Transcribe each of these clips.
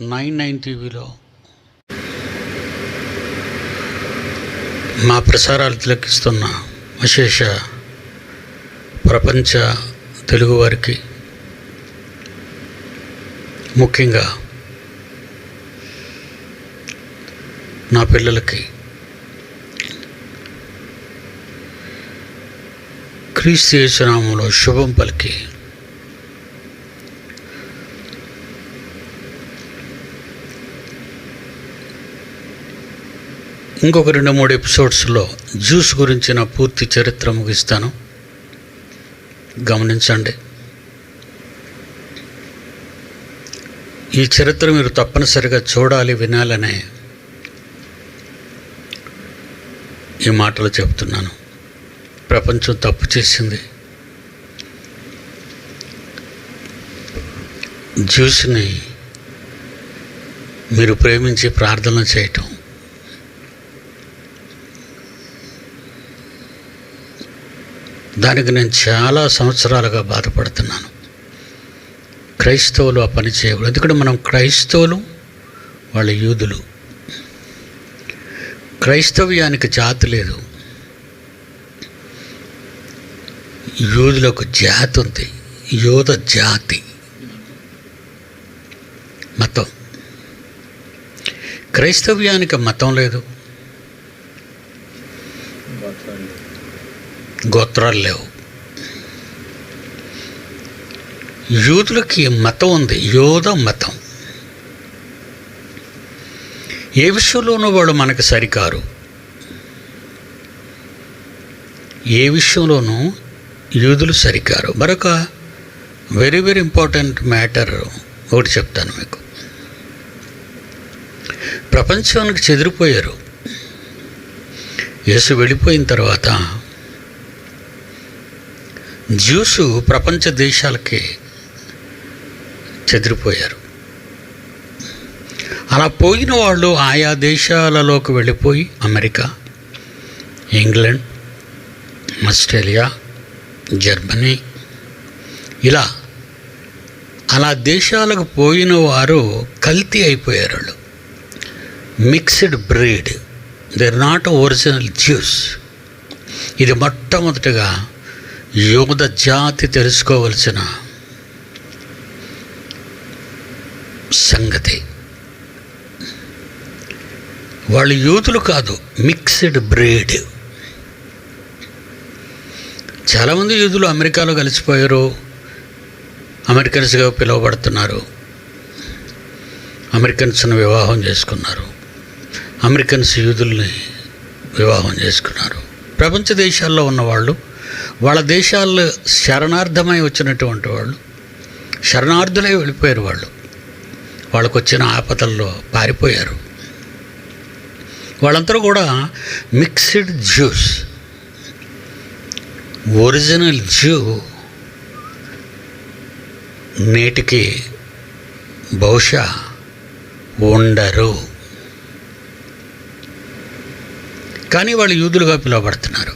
99 టీవీలో మా ప్రసారాలు తిలకిస్తున్న విశేష ప్రపంచ తెలుగువారికి, ముఖ్యంగా నా పిల్లలకి క్రీస్తు యేసు నామములో శుభం పలికి ఇంకొక 2-3 ఎపిసోడ్స్లో జ్యూస్ గురించిన పూర్తి చరిత్ర ముగిస్తాను, గమనించండి. ఈ చరిత్ర మీరు తప్పనిసరిగా చూడాలి, వినాలనే ఈ మాటలు చెప్తున్నాను. ప్రపంచం తప్పు చేసింది. జ్యూస్ని మీరు ప్రేమించి ప్రార్థన చేయటం, దానికి నేను చాలా సంవత్సరాలుగా బాధపడుతున్నాను. క్రైస్తవులు ఆ పని చేయకూడదు. ఎందుకంటే మనం క్రైస్తవులు, వాళ్ళ యూదులు. క్రైస్తవ్యానికి జాతి లేదు, యూదులకు జాతి ఉంది. యూద జాతి మతం. క్రైస్తవ్యానికి మతం లేదు, గోత్రాలు లేవు. యూదులకి మతం ఉంది, యోధ మతం. ఏ విషయంలోనూ వాళ్ళు మనకు సరికారు. ఏ విషయంలోనూ యూదులు సరికారు. మరొక వెరీ వెరీ ఇంపార్టెంట్ మ్యాటర్ ఒకటి చెప్తాను మీకు. ప్రపంచానికి చెదిరిపోయారు. యేసు వెళ్ళిపోయిన తర్వాత జ్యూసు ప్రపంచ దేశాలకి చెదిరిపోయారు. అలా పోయిన వాళ్ళు ఆయా దేశాలలోకి వెళ్ళిపోయి అమెరికా, ఇంగ్లాండ్, ఆస్ట్రేలియా, జర్మనీ, ఇలా అలా దేశాలకు పోయిన వారు కల్తీ అయిపోయారు. వాళ్ళు mixed breed, they are not original Jews. ఇది మొట్టమొదటిగా యూద జాతి తెలుసుకోవలసిన సంగతి. వాళ్ళు యూదులు కాదు, మిక్స్డ్ బ్రీడ్. చాలామంది యూదులు అమెరికాలో కలిసిపోయారు, అమెరికన్స్గా పిలువబడుతున్నారు, అమెరికన్స్ను వివాహం చేసుకున్నారు, అమెరికన్స్ యూదుల్ని వివాహం చేసుకున్నారు. ప్రపంచ దేశాల్లో ఉన్నవాళ్ళు, వాళ్ళ దేశాల్లో శరణార్థమై వచ్చినటువంటి వాళ్ళు, శరణార్థులై వెళ్ళిపోయారు. వాళ్ళకు వచ్చిన ఆపదల్లో పారిపోయారు. వాళ్ళందరూ కూడా మిక్స్డ్ జ్యూస్. ఒరిజినల్ జ్యూ నేటికి బహుశా ఉండరు, కానీ వాళ్ళు యూదులుగా పిలువబడుతున్నారు.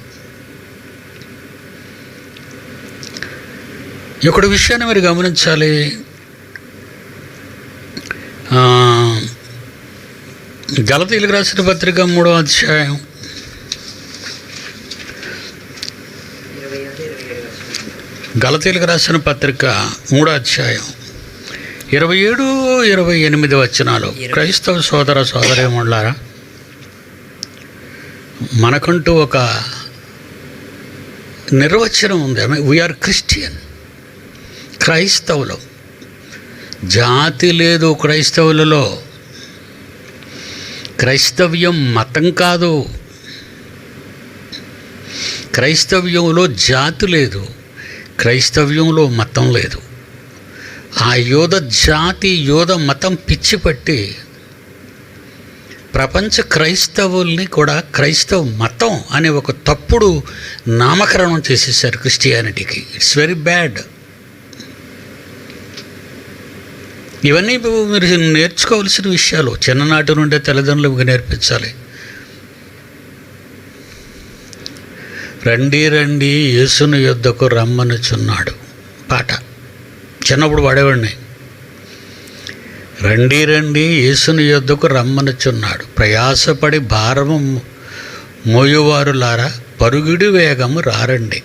ఇక్కడ విషయాన్ని మీరు గమనించాలి. గలతీయులకు రాసిన పత్రిక 3వ అధ్యాయం 27-28 వచనాలు. క్రైస్తవ సోదర సోదరీమణులారా, మనకంటూ ఒక నిర్వచనం ఉంది. We are Christian. క్రైస్తవులు. జాతి లేదు క్రైస్తవులలో. క్రైస్తవ్యం మతం కాదు. క్రైస్తవ్యంలో జాతి లేదు, క్రైస్తవ్యంలో మతం లేదు. ఆ యోధ జాతి, యోధ మతం పిచ్చి పట్టి ప్రపంచ క్రైస్తవుల్ని కూడా క్రైస్తవ మతం అనే ఒక తప్పుడు నామకరణం చేసేసారు క్రిస్టియానిటీకి. It's very bad. ఇవన్నీ మీరు నేర్చుకోవాల్సిన విషయాలు. చిన్ననాటి నుండే తల్లిదండ్రులకు నేర్పించాలి. రండి రండి యేసుని యొద్దకు రమ్మనుచున్నాడు పాట చిన్నప్పుడు పాడేవాడిని. రండి రండి యేసుని యొద్దకు రమ్మనుచున్నాడు, ప్రయాసపడి భారము మోయువారులారా పరుగుడి వేగము రారండి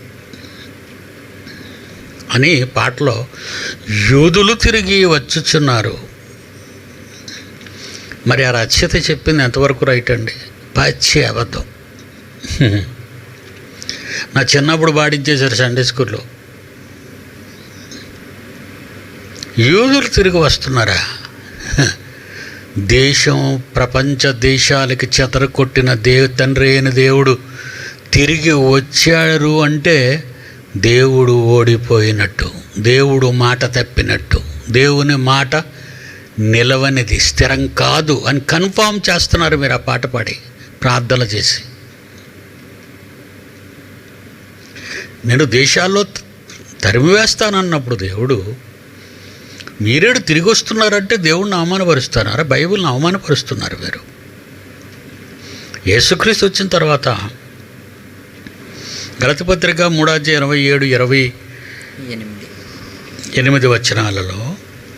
అని పాటలో యూదులు తిరిగి వచ్చుచున్నారు. మరి ఆ రచయిత చెప్పింది ఎంతవరకు రైట్ అండి? పచ్చి అబద్ధం. నా చిన్నప్పుడు పాడించేశారు సండే స్కూల్లో. యూదులు తిరిగి వస్తున్నారా? దేశం ప్రపంచ దేశాలకి చెదరకొట్టిన తండ్రి అయిన దేవుడు తిరిగి వచ్చారు అంటే దేవుడు ఓడిపోయినట్టు, దేవుడు మాట తప్పినట్టు, దేవుని మాట నిలవనిది, స్థిరం కాదు అని కన్ఫామ్ చేస్తున్నారు మీరు ఆ పాట పాడి ప్రార్థన చేసి. నేను దేశాల్లో తరిమివేస్తానన్నప్పుడు దేవుడు మీరేడు తిరిగి వస్తున్నారంటే దేవుణ్ణి అవమానపరుస్తున్నారా? బైబిల్ని అవమానపరుస్తున్నారు మీరు. యేసుక్రీస్తు వచ్చిన తర్వాత గలతీ పత్రిక 3:27-28 వచనాలలో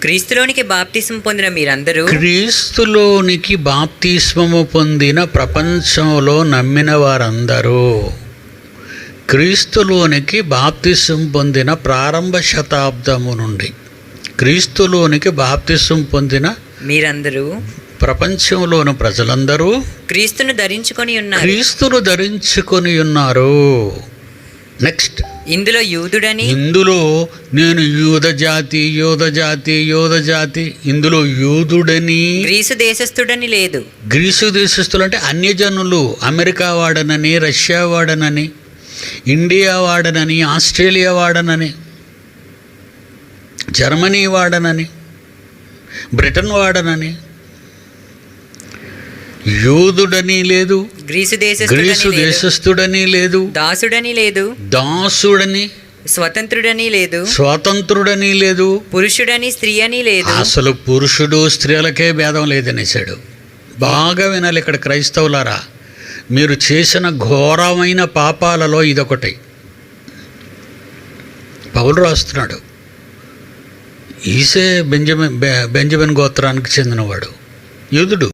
క్రీస్తులోనికి బాప్తిస్మం పొందిన మీరందరూ, క్రీస్తులోనికి బాప్తిస్మము పొందిన ప్రపంచంలో నమ్మిన వారందరూ, క్రీస్తులోనికి బాప్తిస్మం పొందిన ప్రారంభ శతాబ్దము నుండి క్రీస్తులోనికి బాప్తిస్మం పొందిన మీరందరూ, ప్రపంచంలోని ప్రజలందరూ క్రీస్తును ధరించుకొని ఉన్నారు. క్రీస్తును ధరించుకొని ఉన్నారు. నెక్స్ట్, ఇందులో యూదుడని, ఇందులో నేను యూద జాతి ఇందులో యూదుడని, గ్రీసు దేశస్థుడని లేదు. గ్రీసు దేశస్థులు అంటే అన్యజనులు, అమెరికా వాడనని, రష్యా వాడనని, ఇండియా వాడనని, ఆస్ట్రేలియా వాడనని, జర్మనీ వాడనని, బ్రిటన్ వాడనని, యూదుడని లేదు, గ్రీసు దేశస్థుడని లేదు, దాసుడని లేదు, దాసుడని, స్వతంత్రుడని లేదు, పురుషుడని స్త్రీ అని లేదు. అసలు పురుషుడు స్త్రీలకే భేదం లేదనేసాడు. బాగా వినాలి ఇక్కడ క్రైస్తవులారా, మీరు చేసిన ఘోరమైన పాపాలలో ఇదొకటి. పౌలు రాస్తున్నాడు, ఈసే బెంజమిన్ గోత్రానికి చెందినవాడు, యూదుడు.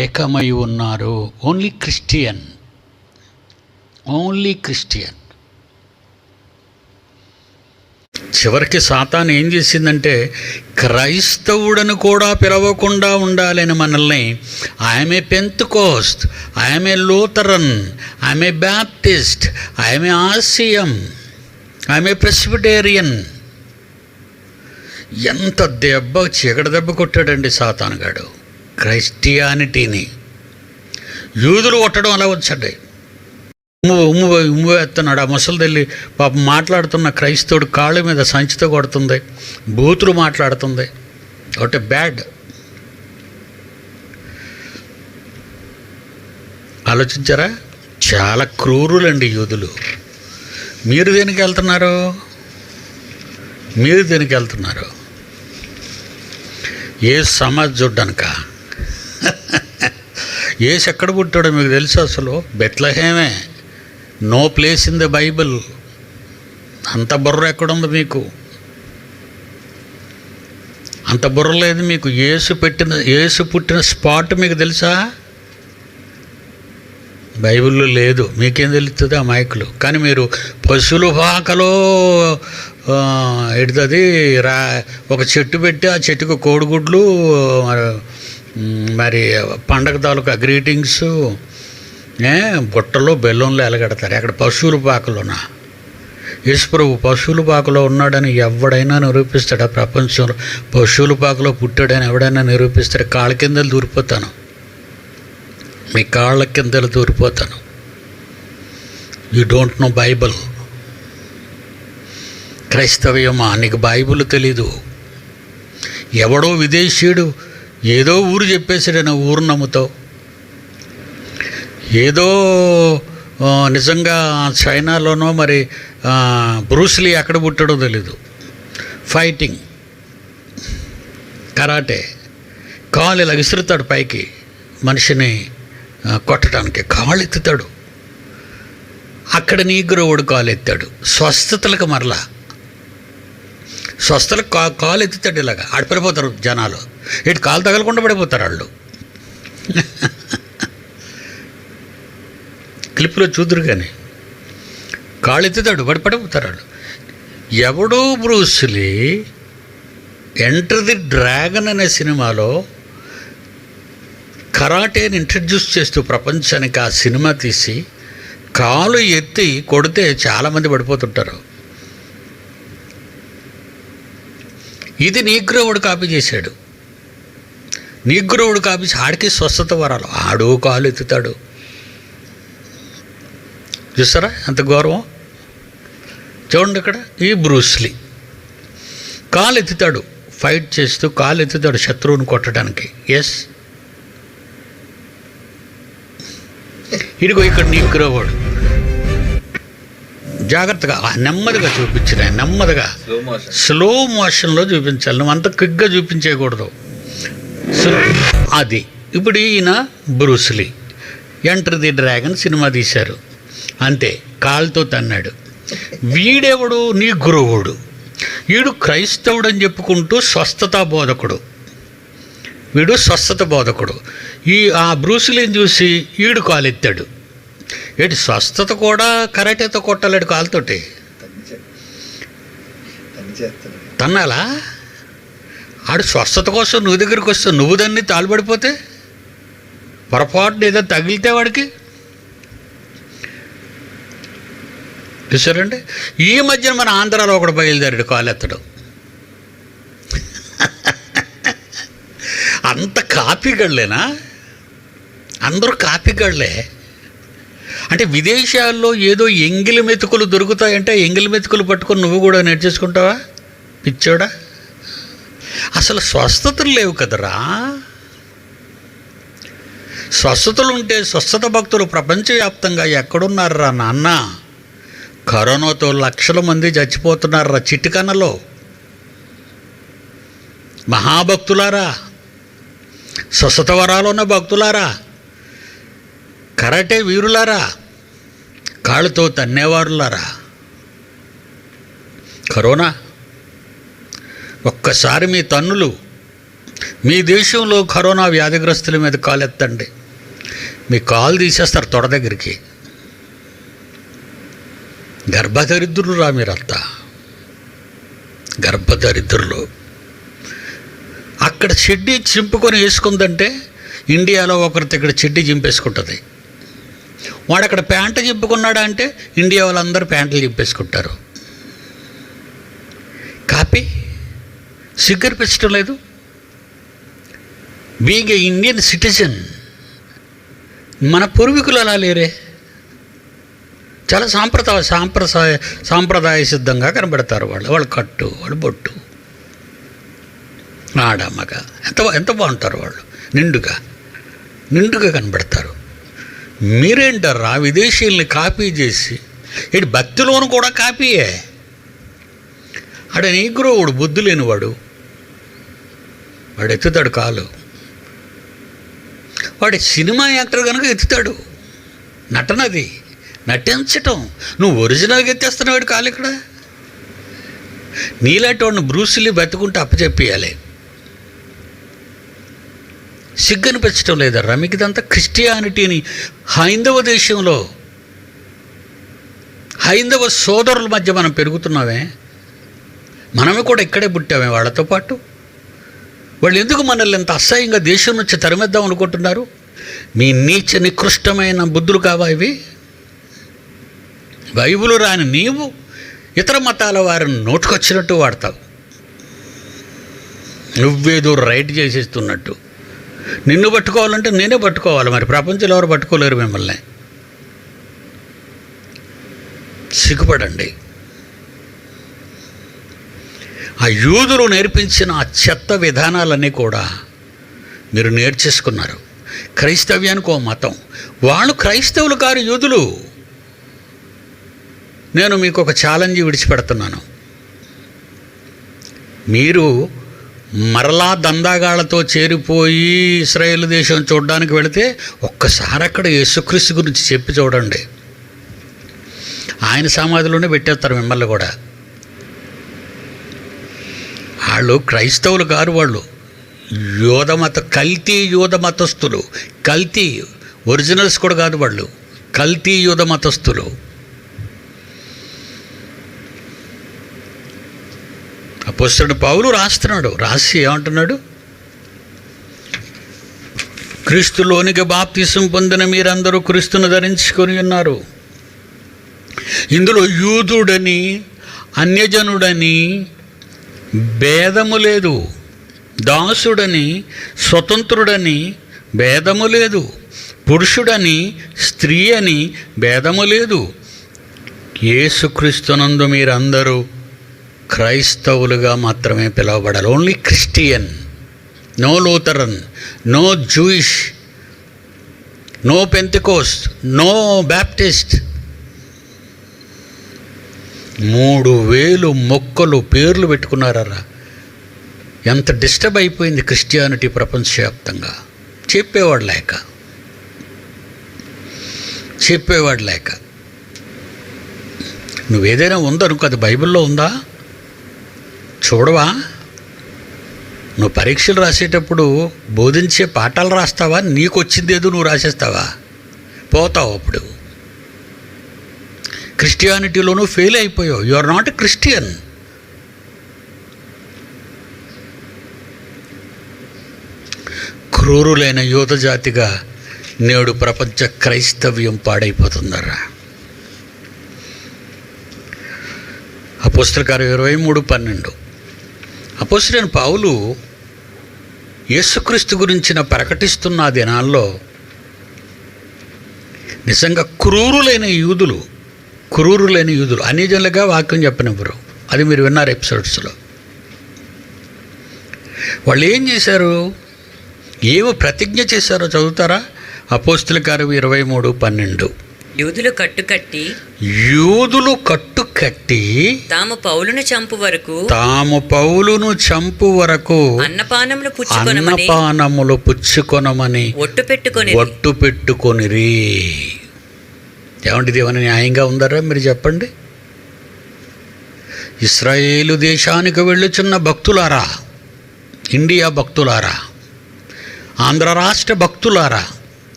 ఏకమై ఉన్నారు. Only Christian. చివరికి సాతాను ఏం చేసిందంటే, క్రైస్తవుడను కూడా పిలవకుండా ఉండాలని మనల్ని I'm a Pentecost, I'm a Lutheran, I'm a Baptist, I'm a RCM, I'm a Presbyterian. ఎంత చీకటి దెబ్బ కొట్టాడండి సాతానుగాడు క్రైస్టియానిటీని. యూదులు కొట్టడం అలా వచ్చాడు. ఉమ్ము వేస్తున్నాడు. ఆ ముసలిదెల్లి పాపం మాట్లాడుతున్న క్రైస్తవుడు కాళ్ళ మీద సంచితో కొడుతుంది, బూతులు మాట్లాడుతుంది. ఒకటి బ్యాడ్. ఆలోచించారా? చాలా క్రూరులండి యూదులు. మీరు దేనికి వెళ్తున్నారు? ఏ సమాజ్ చూడ్డానిక? ఏసు ఎక్కడ పుట్టాడో మీకు తెలుసు? అసలు బెత్లహేమే. No place in the Bible. అంత బుర్ర ఎక్కడుంది మీకు? అంత బుర్ర లేదు మీకు. యేసు పుట్టిన స్పాట్ మీకు తెలుసా? బైబిల్లో లేదు. మీకేం తెలుస్తుంది ఆ మైకులు? కానీ మీరు పశువుల పాకలో ఎడుతుంది ఒక చెట్టు పెట్టి ఆ చెట్టుకు కోడిగుడ్లు, మరి పండగ తాలూకా గ్రీటింగ్స్, బుట్టలో బెల్లంలో ఎలగడతారు. అక్కడ పశువుల పాకలోనా? యేసుప్రభు పశువుల పాకలో ఉన్నాడని ఎవడైనా నిరూపిస్తాడా? ప్రపంచంలో పశువుల పాకలో పుట్టాడని ఎవడైనా నిరూపిస్తాడు? కాళ్ళ కిందలు దూరిపోతాను, మీ కాళ్ళ కిందలు దూరిపోతాను. You don't know Bible. క్రైస్తవ్యమా, నీకు బైబిల్ తెలీదు. ఎవడో విదేశీయుడు ఏదో ఊరు చెప్పేసాడని ఊరు నమ్ముతావు. ఏదో నిజంగా చైనాలోనో మరి బ్రూస్లీ ఎక్కడ పుట్టాడో తెలీదు. ఫైటింగ్, కరాటే, కాలు ఇలా విసురుతాడు పైకి మనిషిని కొట్టడానికి, కాళ్ళు ఎత్తుతాడు. అక్కడ నీగ్రోవుడు కాలు ఎత్తాడు. స్వస్థతలకు మరలా స్వస్థలకు కాలు ఎత్తుతాడు. ఇలాగా ఆడిపడిపోతారు జనాలు. ఇటు కాలు తగలకుండా పడిపోతారు వాళ్ళు. క్లిప్లో చూదురు కానీ కాళ్ళు ఎత్తుతాడు, పడిపోతారు వాళ్ళు. ఎవడో బ్రూస్లీ ఎంటర్ ది డ్రాగన్ అనే సినిమాలో కరాటేని ఇంట్రడ్యూస్ చేస్తూ ప్రపంచానికి ఆ సినిమా తీసి కాలు ఎత్తి కొడితే చాలామంది పడిపోతుంటారు. ఇది నీగ్రోవుడు కాపీ చేశాడు. నీగ్రోవుడు కాపీ ఆడికి స్వస్థత వరాలు. ఆడు కాలు ఎత్తుతాడు. చూస్తారా అంత గౌరవం? చూడండి ఇక్కడ ఈ బ్రూస్లీ కాలు ఎత్తుతాడు, ఫైట్ చేస్తూ కాలు ఎత్తుతాడు శత్రువుని కొట్టడానికి. ఎస్, ఇదిగో ఇక్కడ నీగ్రోవుడు. జాగ్రత్తగా నెమ్మదిగా చూపించిన, నెమ్మదిగా స్లో మోషన్లో చూపించాలి. నువ్వు అంత క్విక్గా చూపించేయకూడదు. అది ఇప్పుడు ఈయన Bruce Lee enter the dragon cinema తీశారు. అంతే, కాలుతో తన్నాడు. వీడెవడు? నీగ్రోవుడు. వీడు క్రైస్తవుడు అని చెప్పుకుంటూ స్వస్థతా బోధకుడు. వీడు స్వస్థత బోధకుడు. ఆ బ్రూస్లీని చూసి వీడు కాలెత్తాడు. ఏంటి స్వస్థత కూడా కరాటేతో కొట్టలేడు కాలుతోటి? తన్నాలా? ఆడు స్వస్థత కోసం నువ్వు దగ్గరికి వస్తే నువ్వు దాన్ని తాళపడిపోతే పొరపాటున ఏదో తగిలితే వాడికి. చూసారండి, ఈ మధ్యన మన ఆంధ్రాలో ఒకడు బయలుదేరాడు కాలెత్తడం. అంత కాపీగళ్ళేనా? అందరూ కాపీగళ్ళే. అంటే విదేశాల్లో ఏదో ఎంగిలి మెతుకులు దొరుకుతాయంటే ఎంగిలి మెతుకులు పట్టుకొని నువ్వు కూడా నేర్చేసుకుంటావా? పిచ్చోడా, అసలు స్వస్థతలు లేవు కదరా. స్వస్థతలు ఉంటే స్వస్థత భక్తులు ప్రపంచవ్యాప్తంగా ఎక్కడున్నారా నాన్న? కరోనాతో లక్షల మంది చచ్చిపోతున్నారా చిటికన్నలో. మహాభక్తులారా, స్వస్థత వరాలు ఉన్న భక్తులారా, కరాటే వీరులారా, కాళ్ళతో తన్నేవారులారా, కరోనా ఒక్కసారి మీ తన్నులు మీ దేశంలో కరోనా వ్యాధిగ్రస్తుల మీద కాలెత్తండి, మీ కాలు తీసేస్తారు తొడ దగ్గరికి. గర్భదరిద్రులు రా మీరంతా, గర్భదరిద్రులు. అక్కడ చెడ్డీ చింపుకొని వేసుకుందంటే ఇండియాలో ఒకరితో ఇక్కడ చెడ్డీ చింపేసుకుంటుంది. వాడు అక్కడ ప్యాంటు చింపుకున్నాడా అంటే ఇండియా వాళ్ళందరూ ప్యాంట్లు చింపేసుకుంటారు. కాపీ సిగ్గనిపించడం లేదు. బీయింగ్ ఏ ఇండియన్ సిటిజన్, మన పూర్వీకులు అలా లేరే. చాలా సాంప్రదాయ సిద్ధంగా కనబడతారు వాళ్ళు. వాళ్ళు కట్టు, వాళ్ళు బొట్టు, ఆడ మగ ఎంత బాగుంటారు వాళ్ళు. నిండుగా కనబడతారు. మీరేంటారా విదేశీయుల్ని కాపీ చేసి? ఇటు భక్తిలోను కూడా కాపీయే. ఆడ నీగ్రోవుడు, బుద్ధి లేనివాడు, వాడు ఎత్తుతాడు కాలు. వాడి సినిమా యాక్టర్ కనుక ఎత్తుతాడు. నటనది, నటించటం. నువ్వు ఒరిజినల్గా ఎత్తేస్తున్నావు వాడి కాలు. ఇక్కడ నీలాంటి వాడిని బ్రూస్లీ బతుకుంటే అప్పచెప్పేయాలి. సిగ్గనిపించడం లేదర్రా మీకు? ఇదంతా క్రిస్టియానిటీని హైందవ దేశంలో హైందవ సోదరుల మధ్య మనం పెరుగుతున్నామే. మనమే కూడా ఇక్కడే పుట్టామే వాళ్ళతో పాటు. వాళ్ళు ఎందుకు మనల్ని ఎంత అసహ్యంగా దేశం నుంచి తరిమేద్దాం అనుకుంటున్నారు? మీ నీచ నికృష్టమైన బుద్ధులు కావా ఇవి? బైబిలు రాని నీవు ఇతర మతాల వారిని నోటుకొచ్చినట్టు వాడతావు. నువ్వేదో రైట్ చేసేస్తున్నట్టు. నిన్ను పట్టుకోవాలంటే నేనే పట్టుకోవాలి. మరి ప్రపంచంలో ఎవరు పట్టుకోలేరు మిమ్మల్ని. సిగ్గుపడండి. ఆ యూదులు నేర్పించిన ఆ చెత్త విధానాలన్నీ కూడా మీరు నేర్చేసుకున్నారు. క్రైస్తవ్యానికి ఓ మతం. వాళ్ళు క్రైస్తవులు కారు, యూదులు. నేను మీకు ఒక ఛాలెంజ్ విడిచిపెడుతున్నాను. మీరు మరలా దందాగాళ్లతో చేరిపోయి ఇశ్రాయేలు దేశం చూడడానికి వెళితే ఒక్కసారి అక్కడ యేసుక్రీస్తు గురించి చెప్పి చూడండి. ఆయన సమాధిలోనే పెట్టేస్తారు మిమ్మల్ని కూడా. వాళ్ళు క్రైస్తవులు కారు, వాళ్ళు కల్తీ యూద మతస్థులు. కల్తీ ఒరిజినల్స్ కూడా కాదు వాళ్ళు, కల్తీ యూద మతస్థులు. అపోస్తలుడు పౌలు రాస్తున్నాడు. రాసి ఏమంటున్నాడు? క్రీస్తులోనికి బాప్తిసం పొందిన మీరందరూ క్రీస్తును ధరించుకొని ఉన్నారు. ఇందులో యూదుడని అన్యజనుడని భేదము లేదు, దాసుడని స్వతంత్రుడని భేదము లేదు, పురుషుడని స్త్రీ అని భేదము లేదు. యేసుక్రీస్తునందు మీరందరూ క్రైస్తవులుగా మాత్రమే పిలువబడాలి. Only Christian, no Lutheran, no Jewish, no Pentecost, no Baptist. 3000 మొక్కలు పేర్లు పెట్టుకున్నారా? ఎంత డిస్టర్బ్ అయిపోయింది క్రిస్టియానిటీ ప్రపంచవ్యాప్తంగా. చెప్పేవాడు లేక. నువ్వేదైనా ఉందనుకో, అది బైబిల్లో ఉందా చూడవా? నువ్వు పరీక్షలు రాసేటప్పుడు బోధించే పాఠాలు రాస్తావా? నీకు వచ్చిందేదో నువ్వు రాసేస్తావా? పోతావు. అప్పుడు క్రిస్టియానిటీలోనూ ఫెయిల్ అయిపోయావు. You are not a Christian. క్రూరులైన యూద జాతిగా నేడు ప్రపంచ క్రైస్తవ్యం పాడైపోతుందరా. అపోస్తలుల కార్యం 23:12. అపోస్తలుడైన పౌలు యేసుక్రీస్తు గురించిన ప్రకటిస్తున్న దినాల్లో నిజంగా క్రూరులైన యూదులు అన్యజనులుగా వాక్యం చెప్పనివ్వరు. అది మీరు విన్నారు ఎపిసోడ్స్లో. వాళ్ళు ఏం చేశారు, ఏమో ప్రతిజ్ఞ చేశారో చదువుతారా? అపోస్తలుల కార్యం 23:12. యూదులు కట్టుకట్టి తాము పౌలును చంపు వరకు అన్నపానములు పుచ్చుకొనమని ఒట్టు పెట్టుకొనిరి. ఏమంటే ఇది ఏమైనా న్యాయంగా ఉందరా? మీరు చెప్పండి. ఇశ్రాయేలు దేశానికి వెళ్ళుచున్న భక్తులారా, ఇండియా భక్తులారా, ఆంధ్ర రాష్ట్ర భక్తులారా,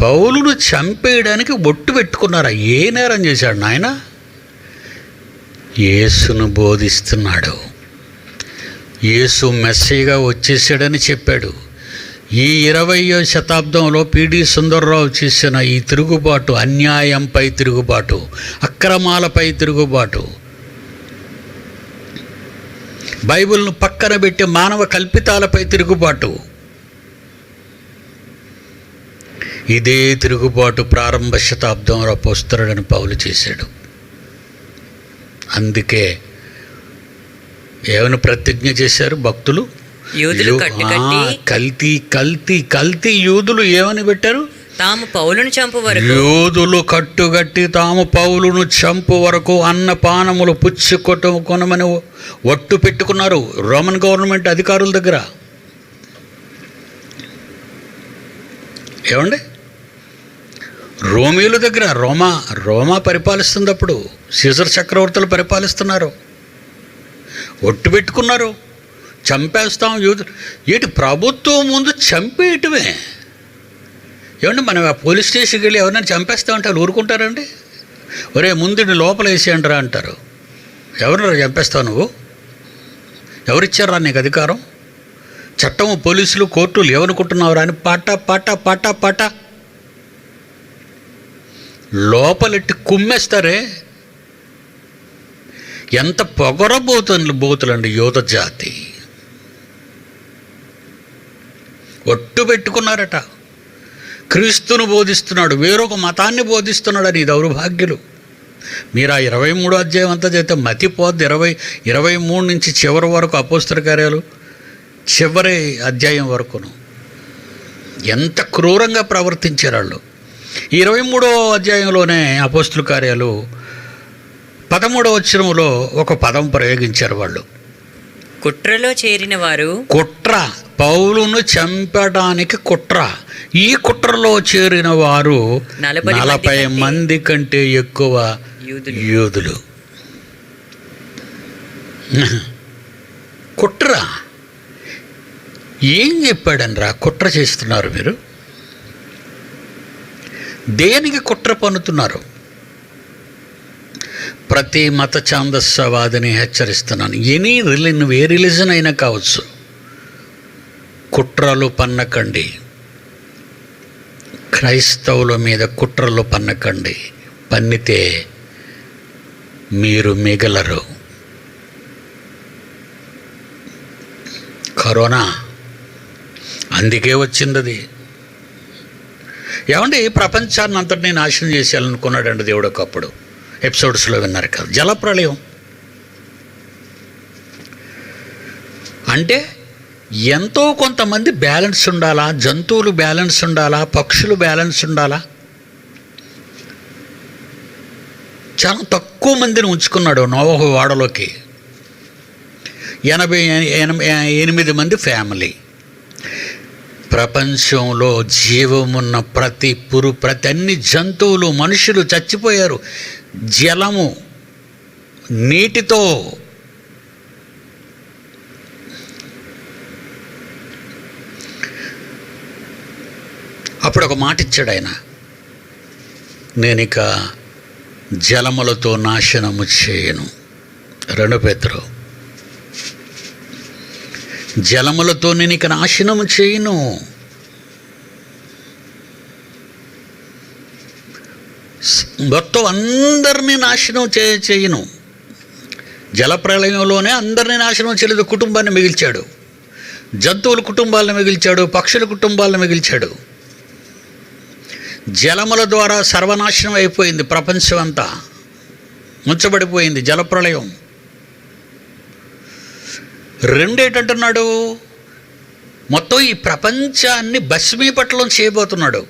పౌలును చంపేయడానికి ఒట్టు పెట్టుకున్నారా? ఏ నేరం చేశాడు నాయన? యేసును బోధిస్తున్నాడు. యేసు మెస్సీగా వచ్చేసాడని చెప్పాడు. ఈ 20వ శతాబ్దంలో పిడి సుందర్రావు చేసిన ఈ తిరుగుబాటు, అన్యాయంపై తిరుగుబాటు, అక్రమాలపై తిరుగుబాటు, బైబిల్ను పక్కన పెట్టి మానవ కల్పితాలపై తిరుగుబాటు, ఇదే తిరుగుబాటు ప్రారంభ శతాబ్దంలో అపోస్తలుడైన పౌలు చేశాడు. అందుకే ఏమైనా ప్రతిజ్ఞ చేశారు భక్తులు? కల్తీ యూదులు ఏమని పెట్టారు? తాము పౌలును చంపు వరకు, యూదులు కట్టుగట్టి తాము పౌలును చంపు వరకు అన్నపానములు పుచ్చుకొనమని ఒట్టు పెట్టుకున్నారు రోమన్ గవర్నమెంట్ అధికారుల దగ్గర. ఏమండి? రోమీల దగ్గర. రోమా పరిపాలిస్తుంది. అప్పుడు సీజర్ చక్రవర్తులు పరిపాలిస్తున్నారు. ఒట్టు పెట్టుకున్నారు. చంపేస్తాం యూదులు. ఏంటి ప్రభుత్వం ముందు చంపేయటమే. ఏమంటే మనం ఆ పోలీస్ స్టేషన్కి వెళ్ళి ఎవరైనా చంపేస్తామంటే వాళ్ళు ఊరుకుంటారండి? ఒరే ముందు లోపల వేసేయండిరా అంటారు. ఎవరు చంపేస్తావు నువ్వు? ఎవరిచ్చారా నీకు అధికారం? చట్టము, పోలీసులు, కోర్టులు ఏమనుకుంటున్నావురా అని పాట పాట పాట పాట లోపలెట్టి కుమ్మేస్తారే. ఎంత బోతులండి యూద జాతి. ఒట్టు పెట్టుకున్నారట. క్రీస్తును బోధిస్తున్నాడు, వేరొక మతాన్ని బోధిస్తున్నాడు అని దౌర్భాగ్యులు. మీరు ఆ 23 అధ్యాయం అంతా చేస్తే మతిపోద్ది. 23 నుంచి చివరి వరకు అపోస్తల కార్యాలు చివరి అధ్యాయం వరకును ఎంత క్రూరంగా ప్రవర్తించారు వాళ్ళు. 23వ అధ్యాయంలోనే అపోస్తల కార్యాలు 13వ వచనంలో ఒక పదం ప్రయోగించారు వాళ్ళు. కుట్రలో చేరిన వారు. కుట్ర, పౌలును చంపడానికి కుట్ర. ఈ కుట్రలో చేరిన వారు 40 మంది కంటే ఎక్కువ యూదులు. కుట్ర ఏం చెప్పాడనరా? కుట్ర చేస్తున్నారు మీరు. దేనికి కుట్ర పన్నుతున్నారు? ప్రతి మత ఛాందస్సవాదిని హెచ్చరిస్తున్నాను. నువ్వు ఏ రిలీజన్ అయినా కావచ్చు, కుట్రలు పన్నకండి. క్రైస్తవుల మీద కుట్రలు పన్నకండి. పన్నితే మీరు మిగలరు. కరోనా అందుకే వచ్చింది. ఏమంటే ప్రపంచాన్ని అంతటినీ నాశనం చేసేయాలనుకున్నాడండి దేవుడు ఒకప్పుడు. ఎపిసోడ్స్లో విన్నారు కదా, జలప్రళయం. అంటే ఎంతో కొంతమంది బ్యాలెన్స్ ఉండాలా, జంతువులు బ్యాలెన్స్ ఉండాలా, పక్షులు బ్యాలెన్స్ ఉండాలా. చాలా తక్కువ మందిని ఉంచుకున్నాడు నోవహు వాడలోకి. 88 మంది ఫ్యామిలీ. ప్రపంచంలో జీవమున్న ప్రతి అన్ని జంతువులు, మనుషులు చచ్చిపోయారు. జలము, నీటితో. అప్పుడు ఒక మాట ఇచ్చాడు ఆయన, నేనిక జలములతో నాశనము చేయను. 2 పేతురు, జలములతో నేను ఇక నాశనము చేయను. మొత్తం అందరినీ నాశనం చేయను. జలప్రళయంలోనే అందరినీ నాశనం చేయలేదు. కుటుంబాన్ని మిగిల్చాడు, జంతువుల కుటుంబాలను మిగిల్చాడు, పక్షుల కుటుంబాలను మిగిల్చాడు. జలముల ద్వారా సర్వనాశనం అయిపోయింది. ప్రపంచం అంతా ముంచబడిపోయింది జలప్రళయం. 2 ఏంటంటున్నాడు? మొత్తం ఈ ప్రపంచాన్ని భస్మీపట్లం చేయబోతున్నాడు.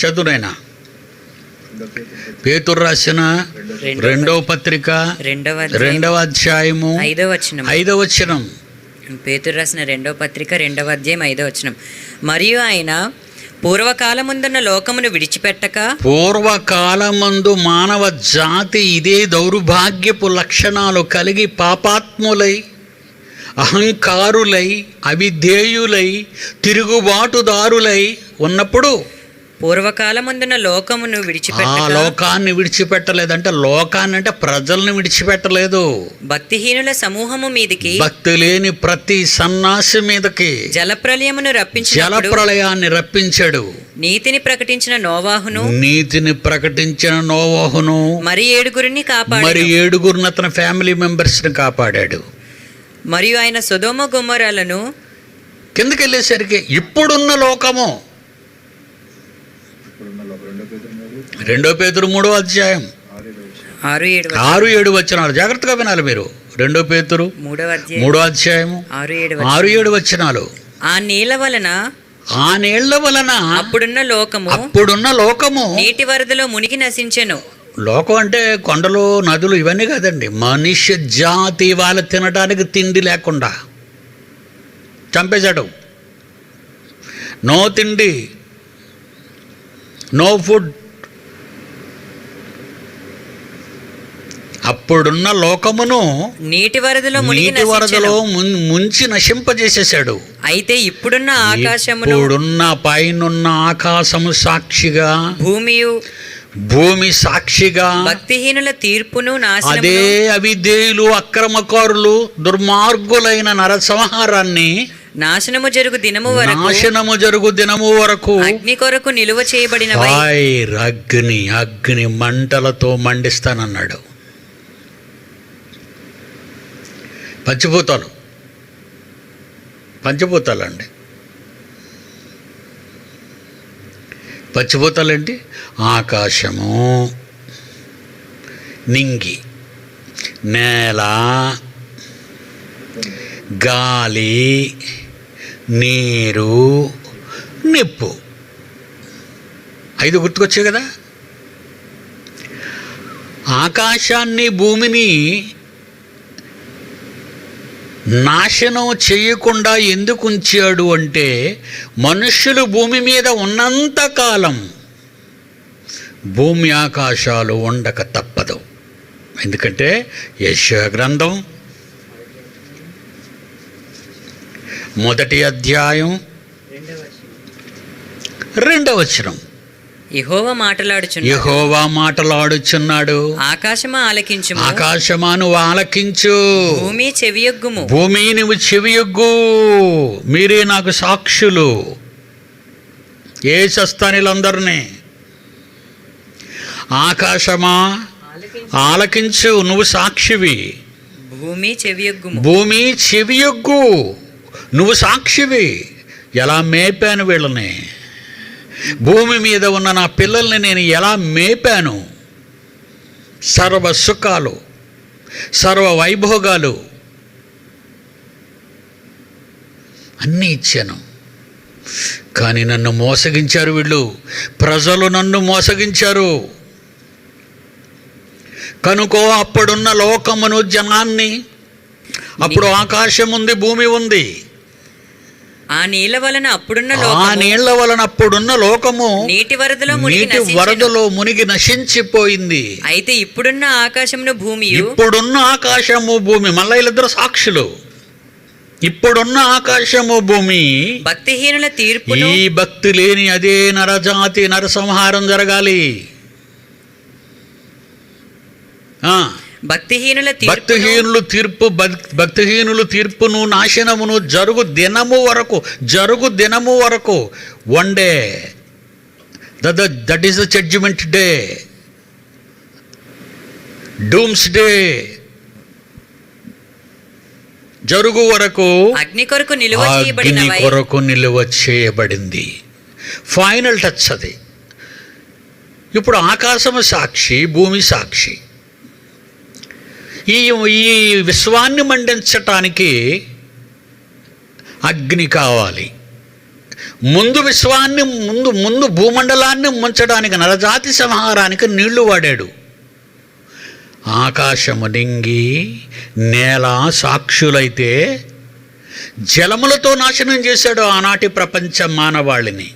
చదువునైనా పేతురు రాసిన 2వ పత్రిక 2వ అధ్యాయము 5వ వచనం. పేతురు రాసిన 2వ పత్రిక 2వ అధ్యాయం 5వ వచనం. మరియు ఆయన పూర్వకాలముందున్న లోకమును విడిచిపెట్టక. పూర్వకాలమందు మానవ జాతి ఇదే దౌర్భాగ్యపు లక్షణాలు కలిగి పాపాత్ములై, అహంకారులై, అవిధేయులై, తిరుగుబాటుదారులై ఉన్నప్పుడు పూర్వకాలముందున్న లోకమును విడిచిపెట్టక. ఆ లోకాన్ని విడిచిపెట్టలేదంటే, లోకాన్ని అంటే ప్రజల్ని విడిచిపెట్టలేదు. భక్తిహీనుల సమూహము మీదికి, భక్తి లేని ప్రతి సన్నాసి మీదకి జలప్రళయమును జలప్రళయాన్ని రప్పించాడు. నీతిని ప్రకటించిన నోవాహును మరి 7 కాపాడు. మరి 7 అతని ఫ్యామిలీ మెంబర్స్ని కాపాడాడు. మరియు ఆయన సొదొమ గొమొర్రాలను కిందకి వెళ్ళేసరికి ఇప్పుడున్న లోకము 2 పేతురు 3వ అధ్యాయం 6-7 వచనాలు. జాగ్రత్తగా వినాలి మీరు. 2 పేతురు 3వ అధ్యాయము 6-7 వచనాలు. ఆ నీళ్ల వలన అప్పుడున్న లోకము నీటి వరదలో మునిగి నశించెను. లోకం అంటే కొండలు, నదులు ఇవన్నీ కాదండి. మనుష్య జాతి వాళ్ళ తినడానికి తిండి లేకుండా చంపేశాడు. నో తిండి, నో ఫుడ్. అప్పుడున్న లోకమును నీటి వరదలో మునిగి నీటి వరదలో నశించెను. ముంచి నశింపజేసేశాడు. అయితే ఇప్పుడున్న ఆకాశమును ఇప్పుడున్న పైనున్న ఆకాశము సాక్షిగా, భూమి సాక్షిగా, భక్తిహీనుల తీర్పును అదే నాశనమును అవిధేయులు, అక్రమకారులు, దుర్మార్గులైన నరసంహారాన్ని నాశనము జరుగు దినము వరకు నాశనము జరుగు దినము వరకు అగ్ని కొరకు నిలువ చేయబడిన ఫైర్, అగ్ని మంటలతో మండిస్తానన్నాడు. పంచభూతాలండి. పంచభూతాలేంటి? ఆకాశము, నింగి, నేల, గాలి, నీరు, నిప్పు. 5 గుర్తుకొచ్చాయి కదా. ఆకాశాన్ని, భూమిని నాశనం చేయకుండా ఎందుకు ఉంచాడు అంటే, మనుష్యులు భూమి మీద ఉన్నంత కాలం భూమి ఆకాశాలు ఉండక తప్పదు. ఎందుకంటే యెషయా గ్రంథం 1వ అధ్యాయం 2వ వచనం, యెహోవా మాటలాడుచున్నాడు. ఆకాశమా నువ్వు ఆలకించు, భూమి చెవియొగ్గుము, భూమి నువ్వు చెవియొగ్గు, మీరే నాకు సాక్షులు. ఏ చస్తానిలందరినీ. ఆకాశమా ఆలకించు, నువ్వు సాక్షివి. భూమి చెవియొగ్గు, నువ్వు సాక్షివి. ఎలా మేపాను వీళ్ళని, భూమి మీద ఉన్న నా పిల్లల్ని నేను ఎలా మేపాను. సర్వ సుఖాలు, సర్వ వైభోగాలు అన్నీ ఇచ్చాను. కానీ నన్ను మోసగించారు వీళ్ళు. ప్రజలు నన్ను మోసగించారు. కనుకో అప్పుడున్న లోకమును, జనాన్ని, అప్పుడు ఆకాశం ఉంది, భూమి ఉంది. ఆ నీళ్ల వలన అప్పుడున్న లోకము నీటి వరదలో మునిగి నశించిపోయింది. అయితే ఇప్పుడున్న ఆకాశము భూమి మళ్ళా వీళ్ళిద్దరు సాక్షులు. ఇప్పుడున్న ఆకాశము భూమి భక్తిహీనుల తీర్పు, ఈ భక్తి లేని అదే నరజాతి నరసంహారం జరగాలి. భక్తిహీనులు తీర్పును నాశనమును జరుగు దినము వరకు one day, that is the judgment day, doomsday. జరుగు వరకు అగ్ని కొరకు నిలువ చేయబడింది. ఫైనల్ టచ్ అది. ఇప్పుడు ఆకాశము సాక్షి, భూమి సాక్షి. ఈ విశ్వాన్ని మండించటానికి అగ్ని కావాలి. ముందు భూమండలాన్ని ముంచడానికి, నరజాతి సంహారానికి నీళ్లు వాడాడు. ఆకాశము, నింగి, నేల సాక్షులైతే జలములతో నాశనం చేశాడు ఆనాటి ప్రపంచ మానవాళిని.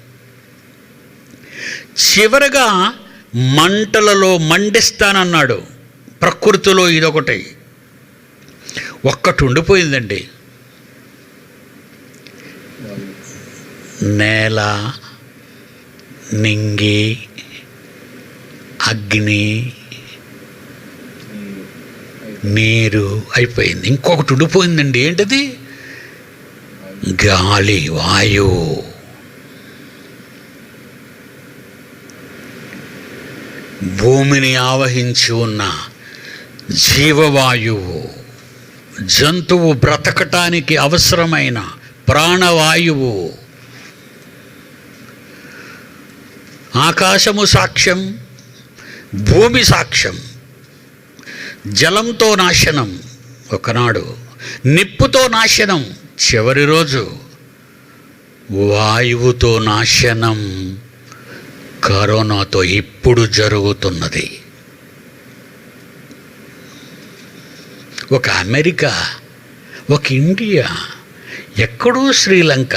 చివరగా మంటలలో మండిస్తానన్నాడు. ప్రకృతిలో ఇదొకటి. ఒక్కటి ఉండిపోయిందండి. నేల, నింగి, అగ్ని, నీరు అయిపోయింది. ఇంకొకటి ఉండిపోయిందండి. ఏంటది? గాలి, వాయువు. భూమిని ఆవహించి ఉన్న జీవవాయువు, జంతువు బ్రతకటానికి అవసరమైన ప్రాణవాయువు. ఆకాశము సాక్ష్యం, భూమి సాక్ష్యం. జలంతో నాశనం ఒకనాడు, నిప్పుతో నాశనం చివరి రోజు, వాయువుతో నాశనం కరోనాతో ఇప్పుడు జరుగుతున్నది. ఒక అమెరికా, ఒక ఇండియా, ఎక్కడో శ్రీలంక,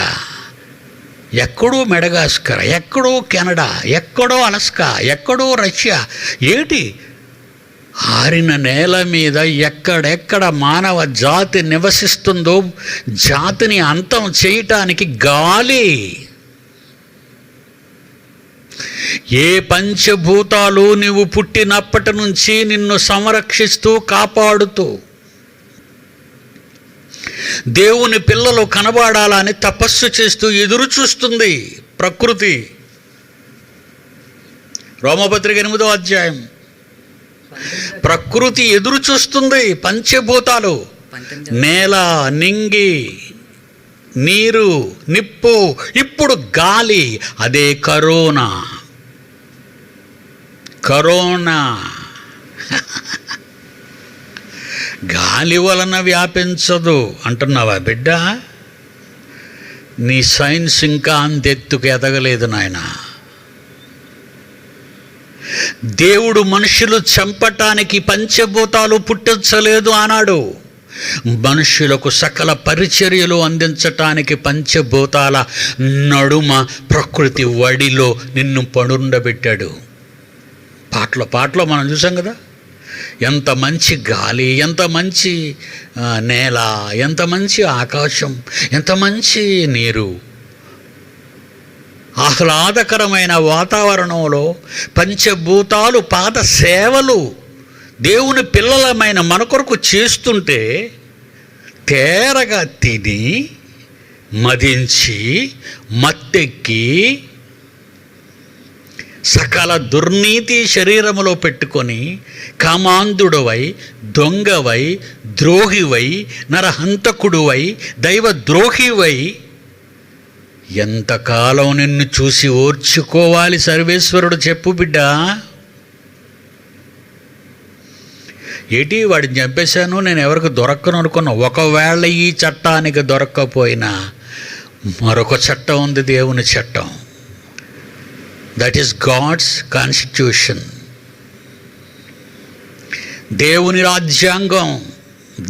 ఎక్కడో మెడగాస్కర్, ఎక్కడో కెనడా, ఎక్కడో అలస్కా, ఎక్కడో రష్యా. ఏంటి ఆరిన నేల మీద ఎక్కడెక్కడ మానవ జాతి నివసిస్తుందో జాతిని అంతం చేయటానికి గాలి. ఏ పంచభూతాలు నీవు పుట్టినప్పటి నుంచి నిన్ను సంరక్షిస్తూ కాపాడుతూ దేవుని పిల్లలు కనబడాలని తపస్సు చేస్తూ ఎదురు చూస్తుంది ప్రకృతి. రోమపత్రిక 8వ అధ్యాయం. ప్రకృతి ఎదురు చూస్తుంది. పంచభూతాలు, నేల, నింగి, నీరు, నిప్పు, ఇప్పుడు గాలి. అదే కరోనా. గాలి వలన వ్యాపించదు అంటున్నావా బిడ్డ? నీ సైన్స్ ఇంకా అంతెత్తుకు ఎదగలేదు నాయన. దేవుడు మనుషులు చంపటానికి పంచభూతాలు పుట్టించలేదు అన్నాడు. మనుషులకు సకల పరిచర్యలు అందించటానికి పంచభూతాల నడుమ ప్రకృతి వడిలో నిన్ను పడుండబెట్టాడు. పాటలో మనం చూసాం కదా, ఎంత మంచి గాలి, ఎంత మంచి నేల, ఎంత మంచి ఆకాశం, ఎంత మంచి నీరు. ఆహ్లాదకరమైన వాతావరణంలో పంచభూతాలు పాద సేవలు దేవుని పిల్లలమైన మన కొరకు చేస్తుంటే తేరగా తిని మదించి మత్తెక్కి సకల దుర్నీతి శరీరములో పెట్టుకొని కామాంధుడవై, దొంగవై, ద్రోహివై, నరహంతకుడువై, దైవద్రోహివై ఎంతకాలం నిన్ను చూసి ఓర్చుకోవాలి సర్వేశ్వరుడు చెప్పు బిడ్డ. ఏటి వాడిని చంపేశాను, నేను ఎవరికి దొరక్కను అనుకున్నా. ఒకవేళ ఈ చట్టానికి దొరక్కపోయినా మరొక చట్టం ఉంది, దేవుని చట్టం. That is God's constitution. దేవుని రాజ్యాంగం,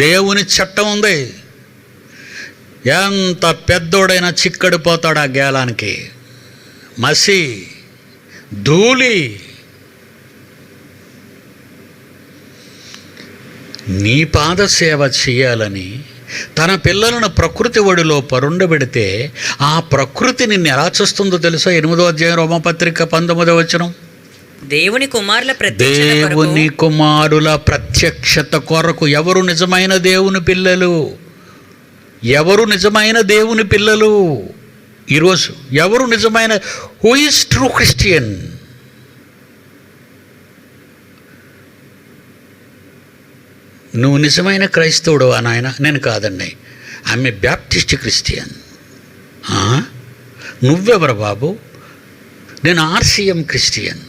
దేవుని చట్టం ఉంది. ఎంత పెద్దోడైనా చిక్కడిపోతాడు ఆ గేలానికి. మసి, ధూళి. నీ పాద సేవ చేయాలని తన పిల్లలను ప్రకృతి ఒడిలో పరుండబెడితే ఆ ప్రకృతి నిన్ను ఎలా చూస్తుందో తెలుసా? 8వ అధ్యాయం రోమపత్రిక 19వ వచనం. దేవుని కుమారుల ప్రత్యక్షత కొరకు. ఎవరు నిజమైన దేవుని పిల్లలు? ఎవరు నిజమైన దేవుని పిల్లలు? ఈరోజు ఎవరు నిజమైన, హూ ఈజ్ ట్రూ క్రిస్టియన్? నువ్వు నిజమైన క్రైస్తవుడు ఆ నాయన? నేను కాదండి, ఆమె బ్యాప్టిస్ట్ క్రిస్టియన్. నువ్వెవరు బాబు? నేను ఆర్సిఎం క్రిస్టియన్.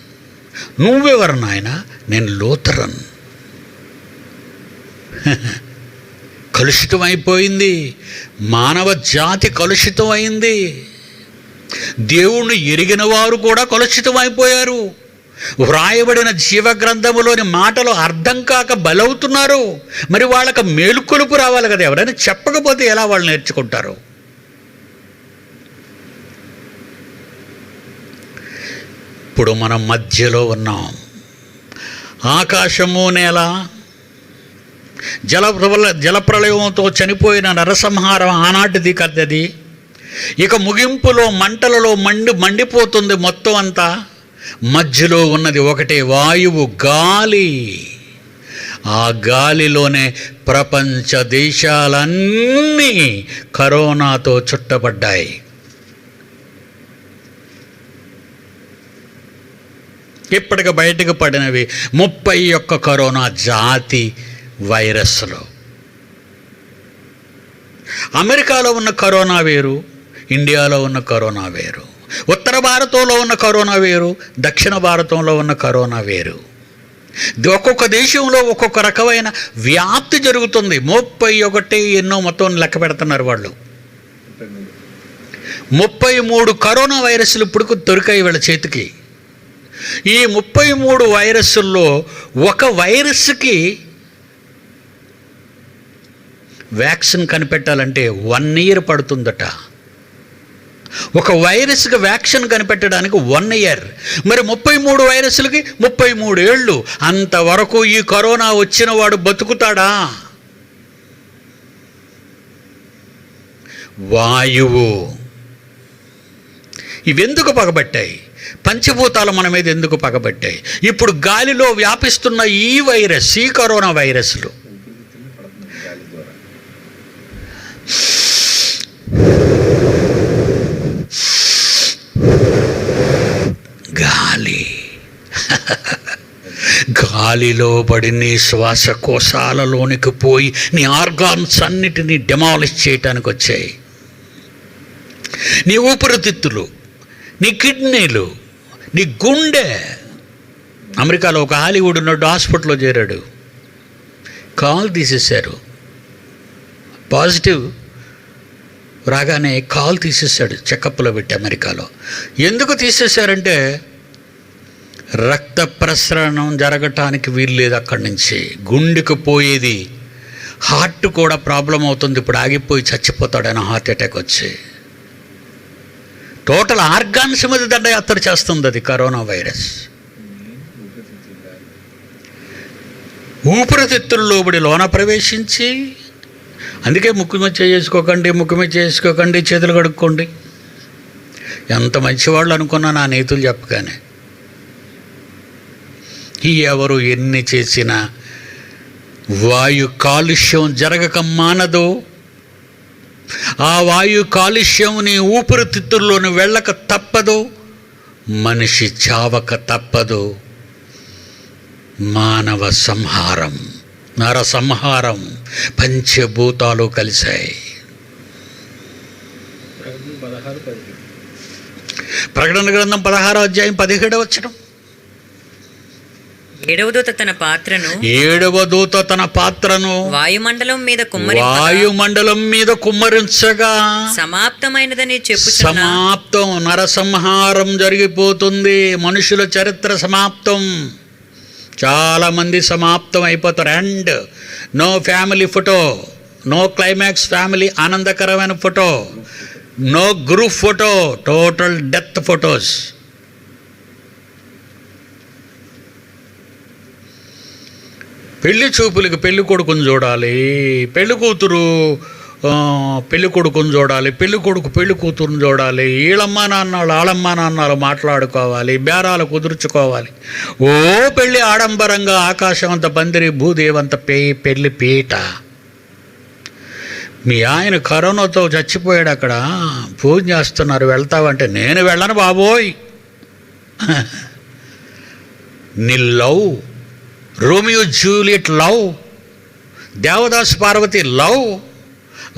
నువ్వెవరు నాయన? నేను లూథరన్. కలుషితమైపోయింది మానవ జాతి, కలుషితమైంది. దేవుణ్ణి ఎరిగిన వారు కూడా కలుషితమైపోయారు. వ్రాయబడిన జీవగ్రంథములోని మాటలు అర్థం కాక బలవుతున్నారు. మరి వాళ్ళకి మేలుకొలుపు రావాలి కదా, ఎవరైనా చెప్పకపోతే ఎలా వాళ్ళు నేర్చుకుంటారు? ఇప్పుడు మనం మధ్యలో ఉన్నాం. ఆకాశము, నేల, జలప్రలయంతో చనిపోయిన నరసంహారం ఆనాటిది కద్దది. ఇక ముగింపులో మంటలలో మండిపోతుంది మొత్తం అంతా. మధ్యలో ఉన్నది ఒకటే వాయువు, గాలి. ఆ గాలిలోనే ప్రపంచ దేశాలన్నీ కరోనాతో చుట్టబడ్డాయి. ఇప్పటికి బయటకు పడినవి 31 కరోనా జాతి వైరస్లు. అమెరికాలో ఉన్న కరోనా వేరు, ఇండియాలో ఉన్న కరోనా వేరు. ఉత్తర భారతంలో ఉన్న కరోనా వేరు, దక్షిణ భారతంలో ఉన్న కరోనా వేరు. ఒక్కొక్క దేశంలో ఒక్కొక్క రకమైన వ్యాప్తి జరుగుతుంది. 31 ఎన్నో మొత్తం లెక్క పెడుతున్నారు వాళ్ళు. 33 కరోనా వైరస్లు ఇప్పుడు దొరికాయి వీళ్ళ చేతికి. ఈ 33 వైరస్సుల్లో ఒక వైరస్కి వ్యాక్సిన్ కనిపెట్టాలంటే 1 year పడుతుందట. ఒక వైరస్కి వ్యాక్సిన్ కనిపెట్టడానికి 1 year. మరి 33 వైరస్లకి 33 ఏళ్ళు. అంతవరకు ఈ కరోనా వచ్చిన వాడు బతుకుతాడా? వాయువు. ఇవెందుకు పగబట్టాయి? పంచభూతాలు మన మీద ఎందుకు పగబట్టాయి? ఇప్పుడు గాలిలో వ్యాపిస్తున్న ఈ వైరస్, ఈ కరోనా వైరస్లు గాలిలో పడి నీ శ్వాసకోశాలలోనికి పోయి నీ ఆర్గాన్స్ అన్నిటినీ డెమాలిష్ చేయటానికి వచ్చాయి. నీ ఊపిరితిత్తులు, నీ కిడ్నీలు, నీ గుండె. అమెరికాలో ఒక హాలీవుడ్ ఉన్నాడు, హాస్పిటల్లో చేరాడు. కాల్ తీసేశారు. పాజిటివ్ రాగానే కాల్ తీసేశాడు, చెకప్లో పెట్టి అమెరికాలో. ఎందుకు తీసేశారంటే రక్త ప్రసరణం జరగటానికి వీల్లేదు అక్కడి నుంచి. గుండెకు పోయేది, హార్ట్ కూడా ప్రాబ్లం అవుతుంది. ఇప్పుడు ఆగిపోయి చచ్చిపోతాడని హార్ట్ అటాక్ వచ్చి. టోటల్ ఆర్గాన్స్ మీద దండయాత్ర చేస్తుంది అది కరోనా వైరస్. ఊపిరితిత్తుల్లోబడి లోన ప్రవేశించి, అందుకే ముక్కు మీద చేసుకోకండి, ముక్కు మీద చేసుకోకండి, చేతులు కడుక్కోండి. ఎంత మంచివాళ్ళు అనుకున్నా నా నీతులు చెప్పగానే. ఎవరు ఎన్ని చేసినా వాయు కాలుష్యం జరగక మానదు. ఆ వాయు కాలుష్యం నీ ఊపిరితిత్తుల్లోని వెళ్ళక తప్పదు. మనిషి చావక తప్పదు. మానవ సంహారం, నర సంహారం, పంచభూతాలు కలిశాయి. ప్రకటన గ్రంథం 16వ అధ్యాయం 17వ వచనం. ఏడవ దూత తన పాత్రను వాయుమండలం మీద కుమ్మరించగా సమాప్తమైనదని సమాప్తం. నరసంహారం జరిగిపోతుంది. మనుషుల చరిత్ర సమాప్తం. చాలామంది సమాప్తం అయిపోతారు. And no family photo, no climax family ఆనందకరమైన photo, no group photo, total death photos. పెళ్లి చూపులకి పెళ్లి కొడుకుని చూడాలి, పెళ్లి కూతురు పెళ్లి కొడుకుని చూడాలి, పెళ్లి కొడుకు పెళ్లి కూతురుని చూడాలి. వీళ్ళమ్మా నాన్నలు ఆళ్ళమ్మా నాన్నలు మాట్లాడుకోవాలి, బేరాలు కుదుర్చుకోవాలి. ఓ పెళ్ళి ఆడంబరంగా, ఆకాశం అంత పందిరి, భూదేవంత పెళ్లి పీట. మీ ఆయన కరోనాతో చచ్చిపోయాడు, అక్కడ పూజ చేస్తున్నారు, వెళ్తావంటే నేను వెళ్ళను బాబోయ్. నీ love, Romeo Juliet love, Devdas Parvati love,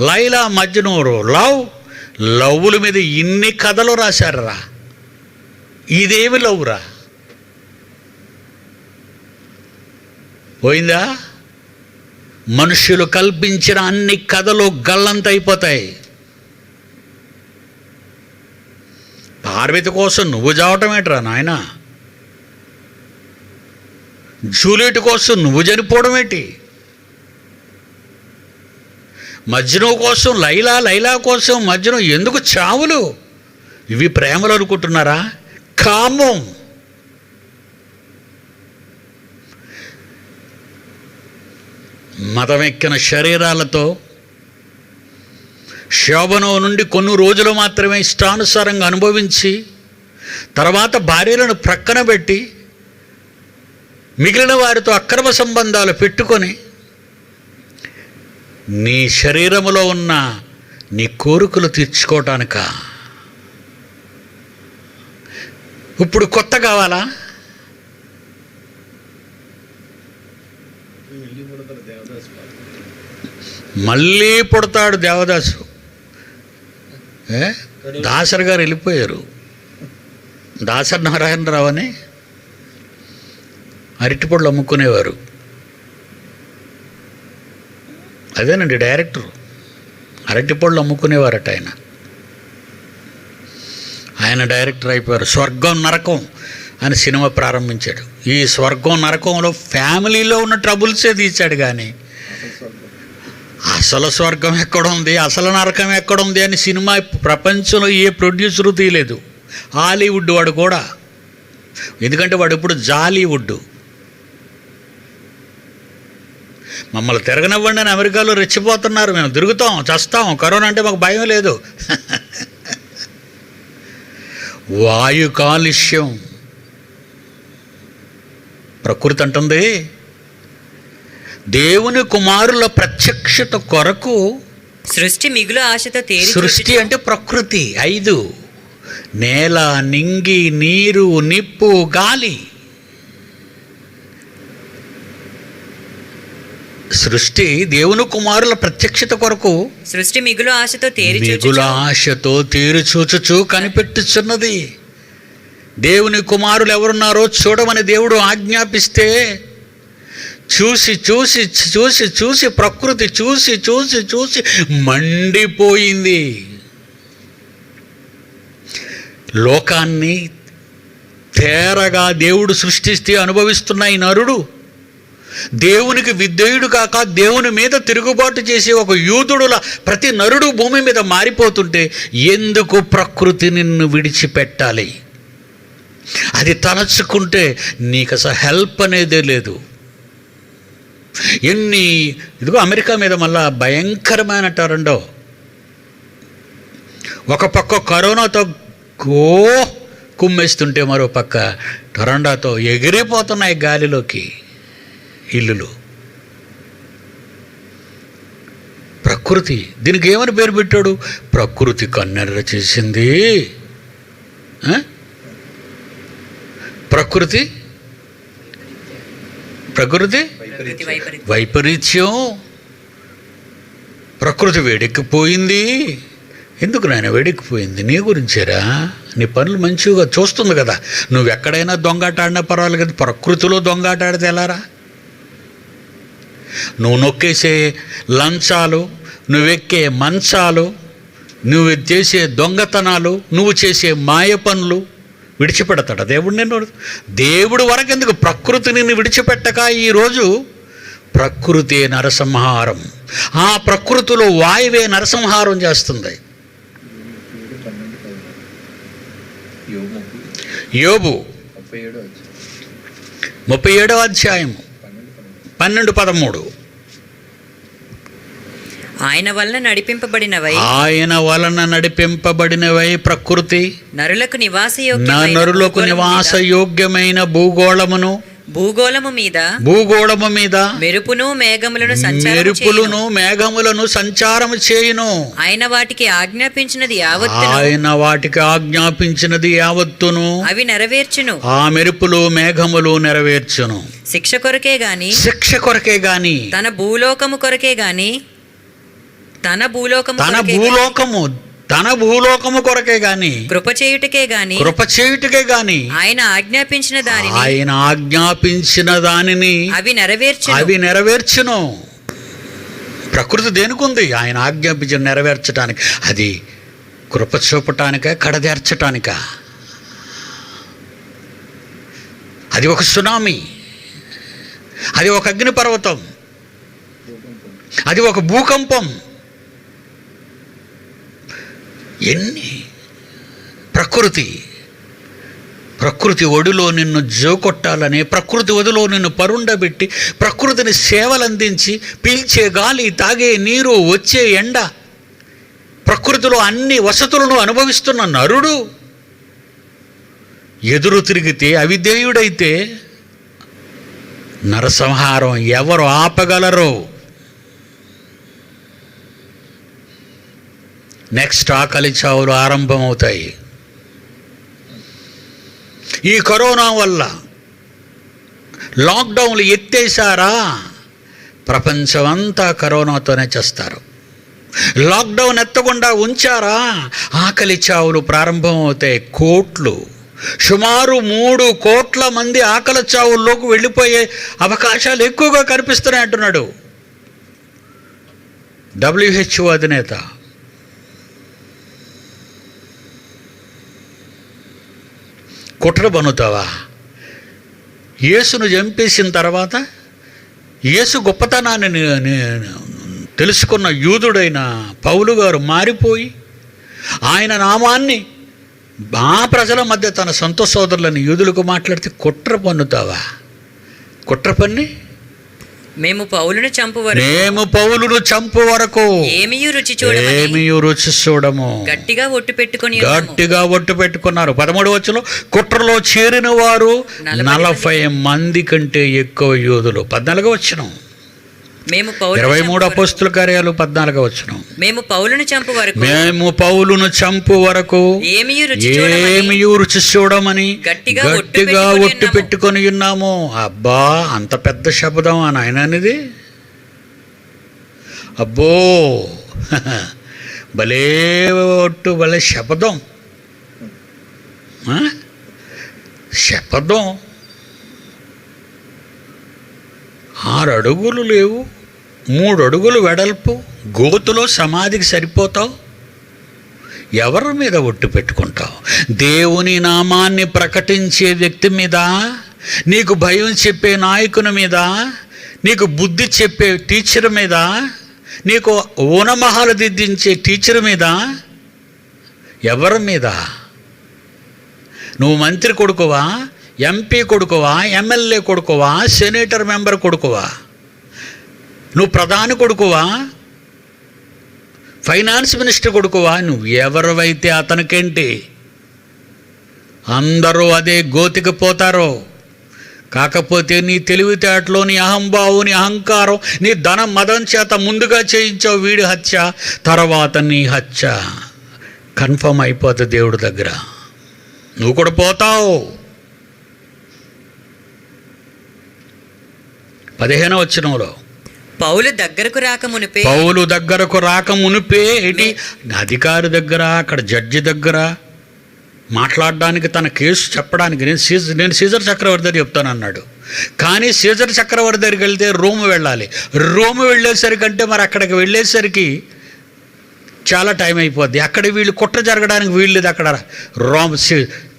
Laila Majnu love. లవ్వుల మీద ఇన్ని కథలు రాశారా? ఇదేమి లవ్ రా? పోయిందా? మనుషులు కల్పించిన అన్ని కథలు గల్లంతైపోతాయి. పార్వతి కోసం నువ్వు చావటం ఏంట్రా నాయనా? జూలియట్ కోసం నువ్వు చనిపోవడం ఏంటి? మజ్ను కోసం లైలా, లైలా కోసం మజ్ను. ఎందుకు చావులు? ఇవి ప్రేమలు అనుకుంటున్నారా? కామం. మతమెక్కిన శరీరాలతో శోభనం నుండి కొన్ని రోజులు మాత్రమే ఇష్టానుసారంగా అనుభవించి తర్వాత భార్యలను ప్రక్కన పెట్టి మిగిలిన వారితో అక్రమ సంబంధాలు పెట్టుకొని నీ శరీరములో ఉన్న నీ కోరికలు తీర్చుకోవటానిక? ఇప్పుడు కొత్త కావాలా? మళ్ళీ పుడతాడు దేవదాసు. దాసరి గారు వెళ్ళిపోయారు. దాసరి నారాయణరావు అని అరటిపళ్ళు అమ్ముకునేవారు. అదేనండి డైరెక్టరు. అరటిపళ్ళు అమ్ముకునేవారట ఆయన డైరెక్టర్ అయిపోయారు. స్వర్గం నరకం అని సినిమా ప్రారంభించాడు. ఈ స్వర్గం నరకంలో ఫ్యామిలీలో ఉన్న ట్రబుల్సే తీశాడు, కానీ అసలు స్వర్గం ఎక్కడుంది, అసలు నరకం ఎక్కడుంది అని సినిమా ప్రపంచంలో ఏ ప్రొడ్యూసరు తీయలేదు. హాలీవుడ్ వాడు కూడా, ఎందుకంటే వాడు ఇప్పుడు జాలీవుడ్. మమ్మల్ని తిరగనివ్వండి అని అమెరికాలో రెచ్చిపోతున్నారు. మేము తిరుగుతాం, చస్తాం, కరోనా అంటే మాకు భయం లేదు. వాయు కాలుష్యం. ప్రకృతి అంటుంది దేవుని కుమారుల ప్రత్యక్షత కొరకు సృష్టి మిగులు ఆశతో సృష్టి అంటే ప్రకృతి 5: నేల, నింగి, నీరు, నిప్పు, గాలి. సృష్టి దేవుని కుమారుల ప్రత్యక్షత కొరకు సృష్టి మిగులు ఆశతో తేరు చూచుచు కనిపెట్టుచున్నది. దేవుని కుమారులు ఎవరున్నారో చూడమని దేవుడు ఆజ్ఞాపిస్తే చూసి చూసి చూసి చూసి ప్రకృతి చూసి చూసి చూసి మండిపోయింది. లోకాన్ని తేరగా దేవుడు సృష్టిస్తే అనుభవిస్తున్న ఈ నరుడు దేవునికి విధేయుడు కాక దేవుని మీద తిరుగుబాటు చేసే ఒక యూదుడుల ప్రతి నరుడు భూమి మీద మారిపోతుంటే ఎందుకు ప్రకృతి నిన్ను విడిచిపెట్టాలి? అది తలచుకుంటే నీకు అసలు హెల్ప్ అనేదే లేదు. ఇదిగో అమెరికా మీద మళ్ళా భయంకరమైన టొరండో. ఒక పక్క కరోనాతో కుమ్మేస్తుంటే మరో పక్క టొరండోతో ఎగిరిపోతున్నాయి గాలిలోకి ఇల్లులు. ప్రకృతి దీనికి ఏమని పేరు పెట్టాడు? ప్రకృతి కన్నెర్ర చేసింది. ప్రకృతి వైపరీత్యం. ప్రకృతి వేడెక్కిపోయింది. ఎందుకు నాయన వేడెక్కిపోయింది? నీ గురించేరా. నీ పనులు మంచిగా చూస్తుంది కదా. నువ్వు ఎక్కడైనా దొంగాట ఆడినా పర్వాలేదు కదా, ప్రకృతిలో దొంగాట ఆడితే ఎలారా? నువ్వు నొక్కేసే లంచాలు, నువ్వెక్కే మంచాలు, నువ్వు చేసే దొంగతనాలు, నువ్వు చేసే మాయ పనులు విడిచిపెడతాడా దేవుడు నిన్ను? దేవుడు వరకెందుకు, ప్రకృతి నిన్ను విడిచిపెట్టక ఈరోజు ప్రకృతి నరసంహారం. ఆ ప్రకృతిలో వాయువే నరసంహారం చేస్తుంది. యోబు 37వ అధ్యాయం 12-13. ఆయన వలన నడిపింపబడినవై ప్రకృతి నరులకు నివాసయోగ్యమైన భూగోళము మీద మెరుపులను మేఘములను సంచారము చేయును. ఆయన వాటికి ఆజ్ఞాపించినది యావత్తును అవి నెరవేర్చును. ఆ మెరుపులు మేఘములు నెరవేర్చును. శిక్ష కొరకే గాని తన భూలోకము కొరకే గాని కృప చేయుటకే గాని ఆయన ఆజ్ఞాపించిన దానిని అవి నెరవేర్చును. ప్రకృతి దేనికుంది? ఆయన ఆజ్ఞాపించిన నెరవేర్చటానికి. అది కృప చూపటానిక, కడదేర్చటానిక? అది ఒక సునామీ, అది ఒక అగ్నిపర్వతం, అది ఒక భూకంపం. ఎన్ని ప్రకృతి ఒడిలో నిన్ను జోకొట్టాలని, ప్రకృతి ఒడిలో నిన్ను పరుండబెట్టి, ప్రకృతిని సేవలందించి, పీల్చే గాలి, తాగే నీరు, వచ్చే ఎండ, ప్రకృతిలో అన్ని వసతులను అనుభవిస్తున్న నరుడు ఎదురు తిరిగితే, అవిధేయుడైతే నరసంహారం ఎవరు ఆపగలరు? నెక్స్ట్ ఆకలి చావులు ఆరంభమవుతాయి. ఈ కరోనా వల్ల లాక్డౌన్లు ఎత్తేసారా, ప్రపంచమంతా కరోనాతోనే చేస్తారు. లాక్డౌన్ ఎత్తకుండా ఉంచారా, ఆకలి చావులు ప్రారంభమవుతాయి. సుమారు 3 కోట్ల మంది ఆకలి చావుల్లోకి వెళ్ళిపోయే అవకాశాలు ఎక్కువగా కనిపిస్తున్నాయి అంటున్నాడు WHO అధినేత. కుట్ర బనుతావా? యేసును చంపేసిన తర్వాత యేసు గొప్పతనాన్ని తెలుసుకున్న యూదుడైన పౌలు గారు మారిపోయి ఆయన నామాన్ని ఆ ప్రజల మధ్య తన సొంత సోదరులను యూదులకు మాట్లాడితే కుట్ర పన్నుతావా? కుట్ర పన్ని మేము పౌలును చంపు వరకు ఏమియు రుచి చూడము. గట్టిగా ఒట్టు పెట్టుకున్నారు. 13 వచనంలో కుట్రలో చేరిన వారు 40 మంది కంటే ఎక్కువ యూదులు. 14 వచనం. 23 అపోస్తుల కార్యాలు 14 వచనం. మేము పౌలును చంపు వరకు ఏమియు రుచి చూడమని గట్టిగా ఒట్టు పెట్టుకొని ఉన్నాము. అబ్బా, అంత పెద్ద శబ్దం ఆ నాయన అనేది. అబ్బో, భలే ఒట్టు, భలే శబ్దం. శపథం. 6 అడుగులు లేవు, 3 అడుగులు వెడల్పు, గోతులో సమాధికి సరిపోతావు. ఎవరి మీద ఒట్టు పెట్టుకుంటావు? దేవుని నామాన్ని ప్రకటించే వ్యక్తి మీద, నీకు భయం చెప్పే నాయకుని మీద, నీకు బుద్ధి చెప్పే టీచర్ మీద, నీకు ఊనమహాలు దిద్దించే టీచర్ మీద, ఎవరి మీద? నువ్వు మంత్రి కొడుకువా, ఎంపీ కొడుకువా, ఎమ్మెల్యే కొడుకువా, సెనేటర్ మెంబర్ కొడుకువా, నువ్వు ప్రధాని కొడుకువా, ఫైనాన్స్ మినిస్టర్ కొడుకువా, నువ్వు ఎవరివైతే అతనికేంటి? అందరూ అదే గోతికి పోతారు. కాకపోతే నీ తెలివితేటలో, నీ అహంభావం, నీ అహంకారం, నీ ధనం మదం చేత ముందుగా చేయించావు వీడి హత్య, తర్వాత నీ హత్య కన్ఫర్మ్ అయిపోతుంది దేవుడి దగ్గర. నువ్వు కూడా పోతావు. 15వ వచనంలో పౌలు దగ్గరకు రాక మునిపే ఏంటి? అధికారి దగ్గర, అక్కడ జడ్జి దగ్గర మాట్లాడడానికి, తన కేసు చెప్పడానికి, నేను సీజర్ చక్రవర్తి దగ్గర చెప్తాను అన్నాడు. కానీ సీజర్ చక్రవర్తి దగ్గరికి వెళ్తే రోము వెళ్ళాలి. రోము వెళ్ళేసరికి మరి అక్కడికి వెళ్ళేసరికి చాలా టైం అయిపోద్ది. అక్కడ వీళ్ళు కుట్ర జరగడానికి వీళ్ళది. అక్కడ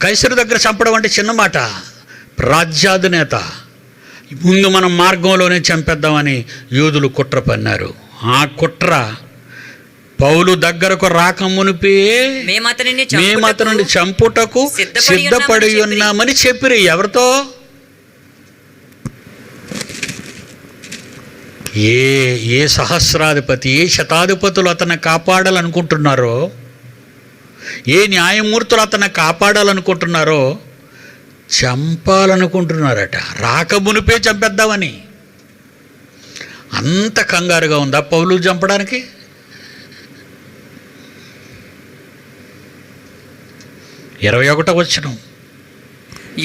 కైసరు దగ్గర చంపడం అంటే చిన్న మాట. రాజ్యాధినేత ముందు మనం మార్గంలోనే చంపేద్దామని యూదులు కుట్ర పన్నారు. ఆ కుట్ర పౌలు దగ్గరకు రాక మునిపే మేమతనిని చంపుటకు సిద్ధపడి ఉన్నామని చెప్పిరి. ఎవరితో? ఏ సహస్రాధిపతి, ఏ శతాధిపతులు అతన్ని కాపాడాలనుకుంటున్నారో, ఏ న్యాయమూర్తులు అతన్ని కాపాడాలనుకుంటున్నారో చంపాలనుకుంటున్నారట. రాక మునిపే చంపేద్దామని. అంత కంగారుగా ఉందా పౌలు చంపడానికి? 21వ వచనం.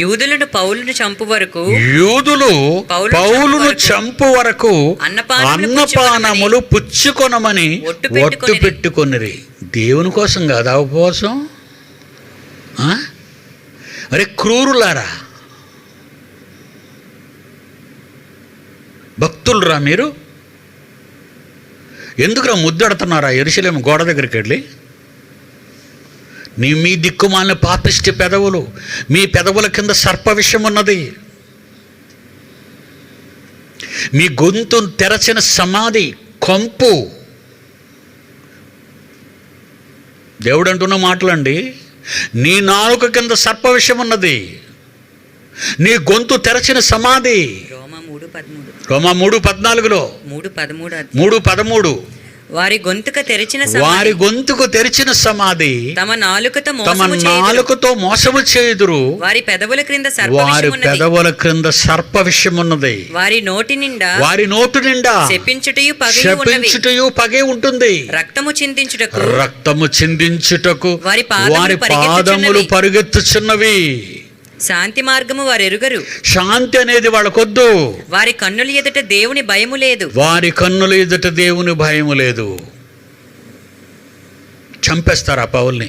యూదులు పౌలును చంపు వరకు అన్నపానములు పుచ్చుకొనమని ఒట్టు పెట్టుకొనిరి. దేవుని కోసం కాదా ఉపవాసం? అరే క్రూరులారా, భక్తులరా మీరు, ఎందుకురా ముద్దడుతున్నారా యెరూషలేము గోడ దగ్గరికి వెళ్ళి? మీ దిక్కుమాలిన పాపిష్టి పెదవులు, మీ పెదవుల కింద సర్ప విషం ఉన్నది. మీ గొంతు తెరచిన సమాధి కొంపు. దేవుడు అంటున్న మాటలండి. నీ నాలుక కింద సర్ప విషం ఉన్నది, నీ గొంతు తెరచిన సమాధి. రోమా 3:14లో 3:13 వారి గొంతుకు తెరిచిన సమాధి తమ నాలుకతో మోసము చేయుదురు. వారి పెదవుల క్రింద సర్ప విషమున్నది. వారి నోటి నిండా శపించుటయు పగే ఉంటుంది. రక్తము చిందించుటకు వారి పాదములు పరుగెత్తుచున్నవి. శాంతి మార్గము వారు ఎరుగరు. శాంతి అనేది వాళ్ళకొద్దు. వారి కన్నుల ఎదుట దేవుని భయము లేదు. చంపేస్తారు ఆ పౌల్ని.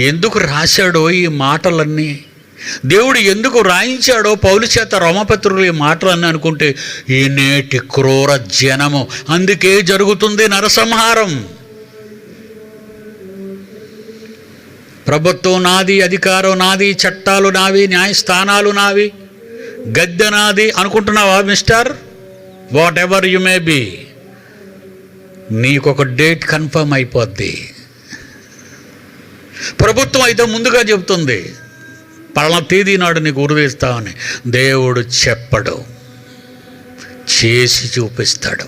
ఎందుకు రాశాడో ఈ మాటలన్నీ, దేవుడు ఎందుకు రాయించాడో పౌలు చేత రోమపత్రులు ఈ మాటలన్నీ అనుకుంటే, ఈ నేటి క్రూర జనము అందుకే జరుగుతుంది నరసంహారం. ప్రభుత్వం నాది, అధికారం నాది, చట్టాలు నావి, న్యాయస్థానాలు నావి, గద్దె నాది అనుకుంటున్నావా mister? Whatever you may be, నీకొక డేట్ కన్ఫర్మ్ అయిపోద్ది. ప్రభుత్వం అయితే ముందుగా చెబుతుంది పలానా తేదీ నాడు నీకు ఉరివేస్తామని. దేవుడు చెప్పడు, చేసి చూపిస్తాడు.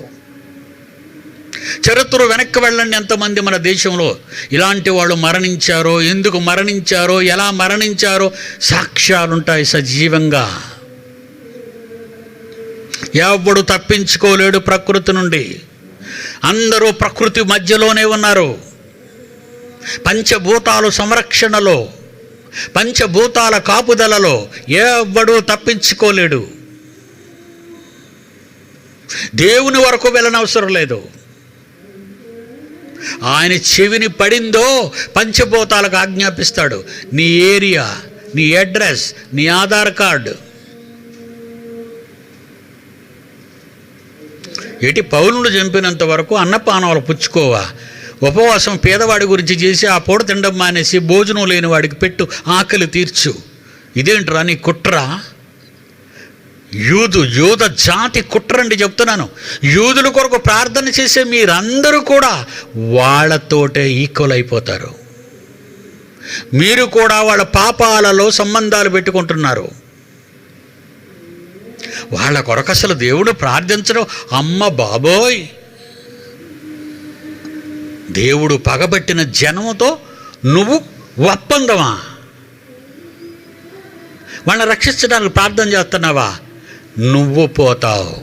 చరిత్ర వెనక్కి వెళ్ళండి, ఎంతమంది మన దేశంలో ఇలాంటి వాళ్ళు మరణించారో, ఎందుకు మరణించారో, ఎలా మరణించారో సాక్ష్యాలుంటాయి సజీవంగా. ఎవడు తప్పించుకోలేడు ప్రకృతి నుండి. అందరూ ప్రకృతి మధ్యలోనే ఉన్నారు. పంచభూతాలు సంరక్షణలో, పంచభూతాల కాపుదలలో ఎవడూ తప్పించుకోలేడు. దేవుని వరకు వెళ్ళనవసరం లేదు. ఆయన చెవిని పడిందో పంచభూతాలకు ఆజ్ఞాపిస్తాడు. నీ ఏరియా, నీ అడ్రస్, నీ ఆధార్ కార్డు. ఏటి పౌలును చంపినంత వరకు అన్నపానాలు పుచ్చుకోవా? ఉపవాసం పేదవాడి గురించి చేసి ఆ పూట తినడం మానేసి భోజనం లేని వాడికి పెట్టు, ఆకలి తీర్చు. ఇదేంట్రా నీ కుట్ర? యూద జాతి కుట్రండి చెప్తున్నాను. యూదుల కొరకు ప్రార్థన చేసే మీరందరూ కూడా వాళ్ళతోటే ఈక్వల్ అయిపోతారు. మీరు కూడా వాళ్ళ పాపాలలో సంబంధాలు పెట్టుకుంటున్నారు. వాళ్ళ కొరకు అసలు దేవుడు ప్రార్థించడం, అమ్మ బాబోయ్. దేవుడు పగబట్టిన జనముతో నువ్వు ఒప్పందమా? వాళ్ళని రక్షించడానికి ప్రార్థన చేస్తున్నావా? నువ్వు పోతావు.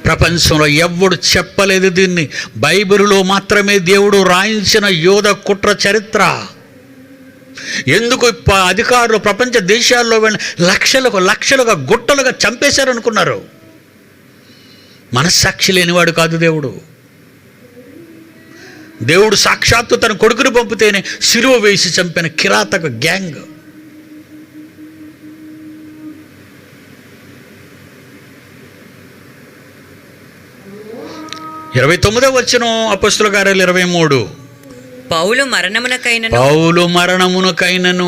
ప్రపంచంలో ఎవడు చెప్పలేదు దీన్ని. బైబిలులో మాత్రమే దేవుడు రాయించిన యోధ కుట్ర చరిత్ర. ఎందుకు అధికారులు ప్రపంచ దేశాల్లో వెళ్ళి లక్షలుగా గుట్టలుగా చంపేశారనుకున్నారు? మనస్సాక్షి లేనివాడు కాదు దేవుడు. దేవుడు సాక్షాత్తు తన కొడుకుని పంపితేనే సిలువ వేసి చంపిన కిరాతక గ్యాంగ్. ఇరవై 29వ వచనం అపొస్తలుల కార్యాలు 23. పౌలు మరణమునకైనను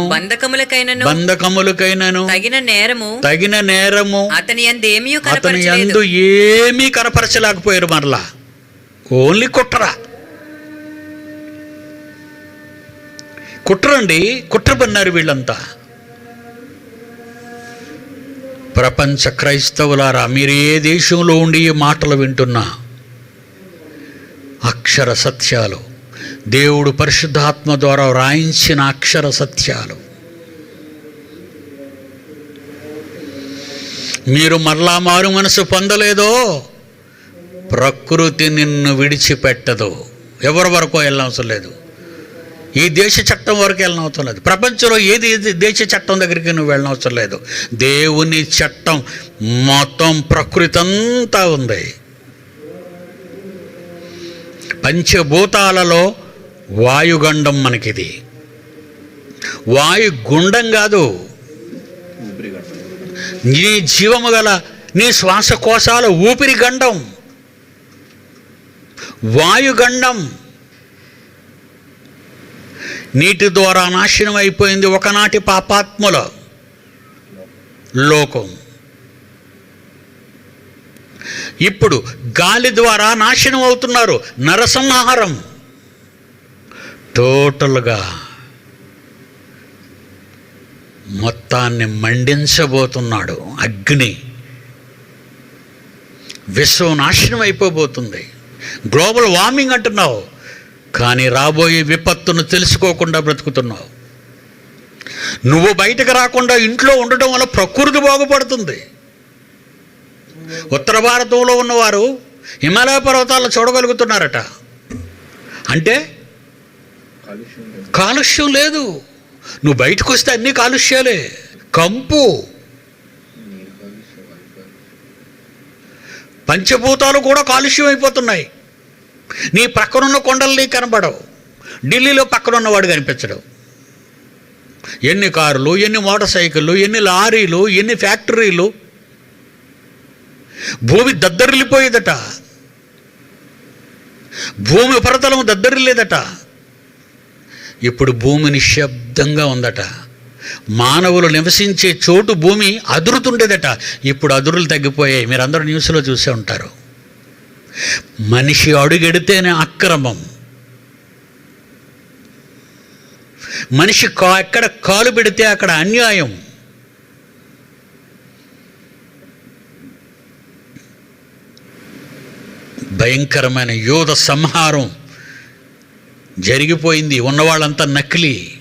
బంధకములకైనను తగిన నేరము అతని యందు ఏమీ కనపరచలేకపోయారు. మరలా ఓన్లీ కుట్రండి, కుట్ర పన్నారు వీళ్ళంతా. ప్రపంచ క్రైస్తవులారా, మీరు ఏ దేశంలో ఉండి ఈ మాటలు వింటున్నా, అక్షర సత్యాలు, దేవుడు పరిశుద్ధాత్మ ద్వారా వ్రాయించిన అక్షర సత్యాలు. మీరు మరలా మారు మనసు పొందలేదో ప్రకృతి నిన్ను విడిచిపెట్టదు. ఎవరి వరకు వెళ్ళనవసరం లేదు. ఈ దేశ చట్టం వరకు వెళ్ళనవసరం లేదు. ప్రపంచంలో ఏది దేశ చట్టం దగ్గరికి నువ్వు వెళ్ళనవసరం లేదు. దేవుని చట్టం మొత్తం ప్రకృతి అంతా ఉంది. పంచభూతాలలో వాయుగండం మనకిది. వాయుగుండం కాదు, నీ జీవము గల నీ శ్వాసకోశాల ఊపిరి గండం, వాయుగండం. నీటి ద్వారా నాశనం అయిపోయింది ఒకనాటి పాపాత్ముల లోకం. ఇప్పుడు గాలి ద్వారా నాశనం అవుతున్నారు. నరసంహారం. టోటల్గా మొత్తాన్ని మండించబోతున్నాడు అగ్ని. విశ్వం నాశనం అయిపోబోతుంది. గ్లోబల్ వార్మింగ్ అంటున్నావు, కానీ రాబోయే విపత్తును తెలుసుకోకుండా బ్రతుకుతున్నావు. నువ్వు బయటకు రాకుండా ఇంట్లో ఉండడం వల్ల ప్రకృతి బాగుపడుతుంది. ఉత్తర భారతంలో ఉన్నవారు హిమాలయ పర్వతాలను చూడగలుగుతున్నారట. అంటే కాలుష్యం లేదు. నువ్వు బయటకు వస్తే అన్ని కాలుష్యాలే. కంపు, పంచభూతాలు కూడా కాలుష్యం అయిపోతున్నాయి. నీ పక్కనున్న కొండలు నీకు కనబడవు. ఢిల్లీలో పక్కనున్నవాడు కనిపించడు. ఎన్ని కార్లు, ఎన్ని మోటార్ సైకిళ్ళు, ఎన్ని లారీలు, ఎన్ని ఫ్యాక్టరీలు. భూమి దద్దరిల్లిపోయేదట. భూమి ఉపరితలం దద్దరిల్లేదట. ఇప్పుడు భూమి నిశ్శబ్దంగా ఉందట. మానవులు నివసించే చోటు భూమి అదురుతుండేదట. ఇప్పుడు అదురులు తగ్గిపోయాయి. మీరందరూ న్యూస్లో చూసే ఉంటారు. మనిషి అడుగెడితేనే అక్రమం. మనిషి ఎక్కడ కాలు పెడితే అక్కడ అన్యాయం. భయంకరమైన యూద సంహారం జరిగిపోయింది. ఉన్నవాళ్ళంతా నకిలీ.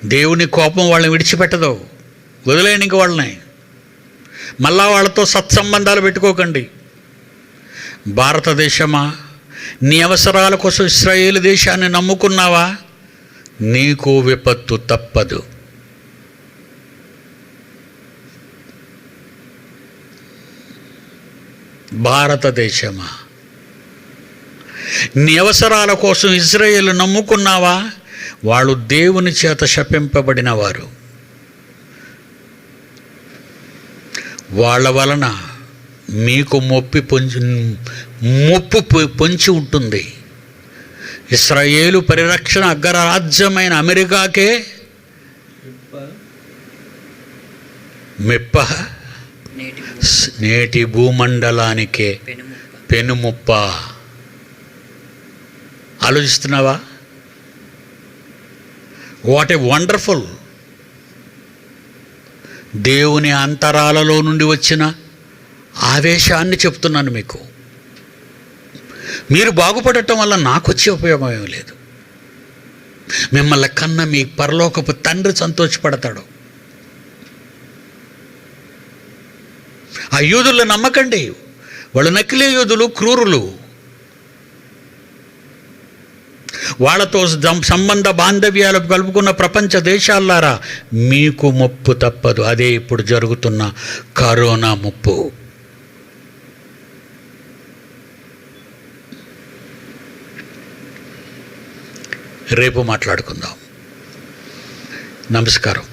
దేవుని కోపం వాళ్ళని విడిచిపెట్టదు. వదిలేయండి ఇంక వాళ్ళని. మళ్ళా వాళ్ళతో సత్సంబంధాలు పెట్టుకోకండి. భారతదేశమా, నీ అవసరాల కోసం ఇశ్రాయేలు దేశాన్ని నమ్ముకున్నావా? నీకు విపత్తు తప్పదు. భారతదేశమా, నీ అవసరాల కోసం ఇశ్రాయేలు నమ్ముకున్నావా? వాళ్ళు దేవుని చేత శపింపబడిన వారు. వాళ్ళ వలన మీకు ముప్పు పొంచి ఉంటుంది. ఇశ్రాయేలు పరిరక్షణ అగ్రరాజ్యమైన అమెరికాకే మెప్ప, నేటి భూమండలానికే పెనుముప్ప. ఆలోచిస్తున్నావా? What a wonderful. దేవుని అంతరాలలో నుండి వచ్చిన ఆవేశాన్ని చెప్తున్నాను మీకు. మీరు బాగుపడటం వల్ల నాకు వచ్చే ఉపయోగం ఏమీ లేదు. మిమ్మల్ని కన్నా మీ పరలోకపు తండ్రి సంతోషపడతాడు. ఆ యూదులను నమ్మకండి. వాళ్ళు నకిలీ యూదులు, క్రూరులు. వాళ్ళతో సంబంధ బాంధవ్యాలు కలుపుకున్న ప్రపంచ దేశాలారా, మీకు ముప్పు తప్పదు. అదే ఇప్పుడు జరుగుతున్న కరోనా ముప్పు. రేపు మాట్లాడుకుందాం. నమస్కారం.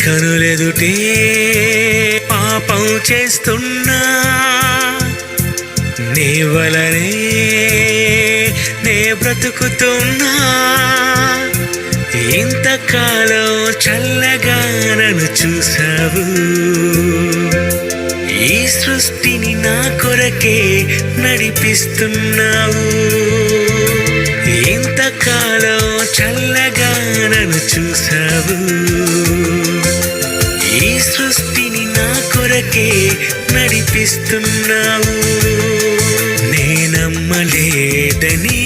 కనులెదుటే పాపం చేస్తున్నా, నీ వలనే నే బ్రతుకుతున్నా. ఇంతకాలం చల్లగా నన్ను చూసావు, ఈ సృష్టిని నా కొరకే నడిపిస్తున్నావు. ఇంతకాలం చల్లగా నన్ను చూసావు, ఈ సృష్టిని నా కొరకే నడిపిస్తున్నావు. నేనమ్మలేదని,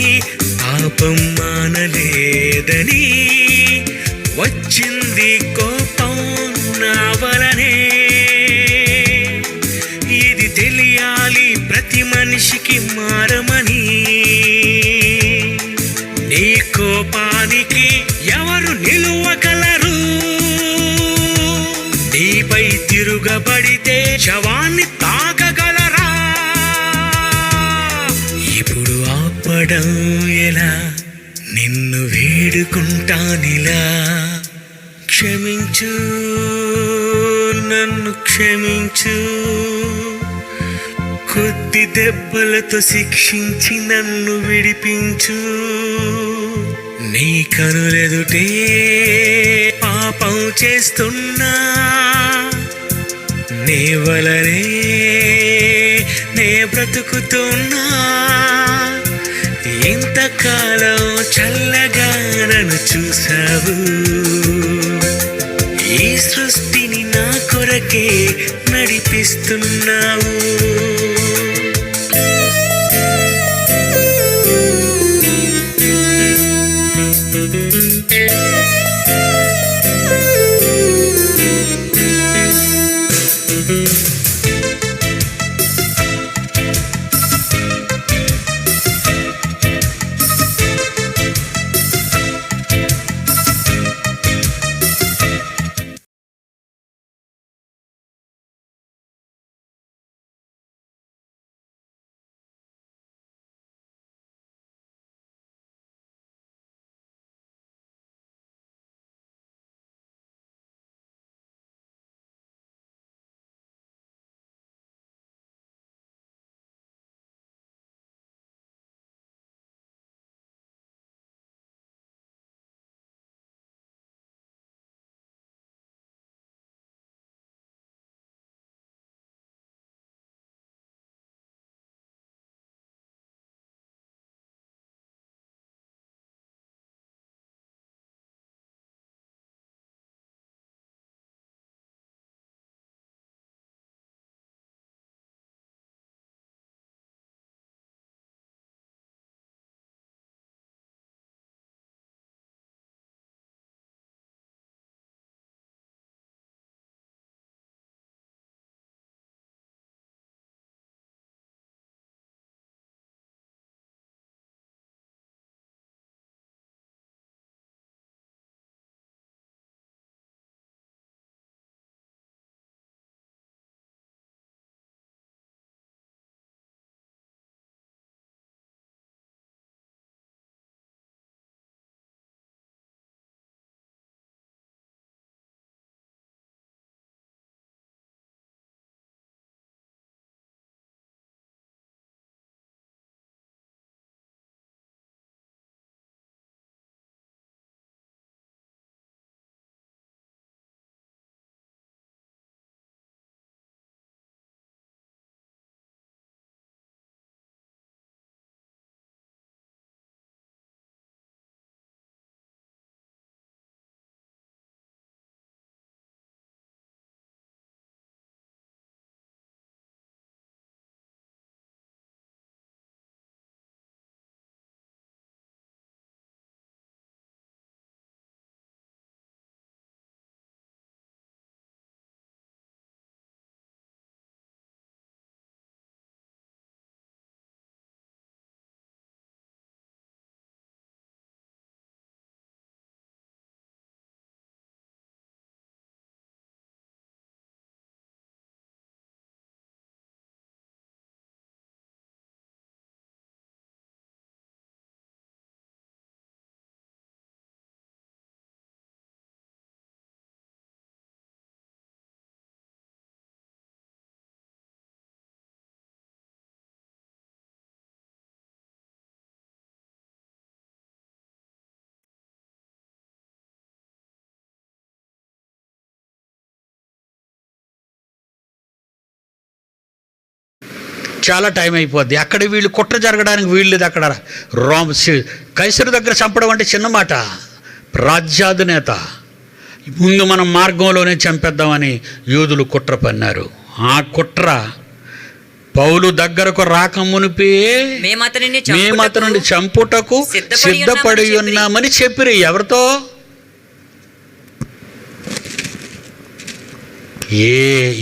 పాపం మానలేదని వచ్చింది కోపం నా వలనే. ఇది తెలియాలి ప్రతి మనిషికి మారమని. నీ కోపానికి ఎవరు నిలువగలరు? నీపై తిరుగబడితే శవాన్ని తాకగలరా? ఇప్పుడు ఆపడం ఎలా? నిన్ను వేడుకుంటానిలా. క్షమించు, నన్ను క్షమించు. కొద్ది దెబ్బలతో శిక్షించి నన్ను విడిపించు. నీ కనులెదుటే పాపం చేస్తున్నా, నీ వలనే నే బ్రతుకుతున్నా. ఇంతకాలం చల్లగా నన్ను చూసావు, ఈ సృష్టిని నా కొరకే నడిపిస్తున్నావు. చాలా టైం అయిపోద్ది. అక్కడ వీళ్ళు కుట్ర జరగడానికి వీళ్ళు లేదు. అక్కడ కైసరు దగ్గర చంపడం అంటే చిన్న మాట. రాజ్యాధినేత ముందు మనం మార్గంలోనే చంపేద్దామని యూదులు కుట్ర పన్నారు. ఆ కుట్ర పౌలు దగ్గరకు రాకమునిపే మేము అతనిని చంపుటకు సిద్ధపడి ఉన్నామని చెప్పిరి. ఎవరితో?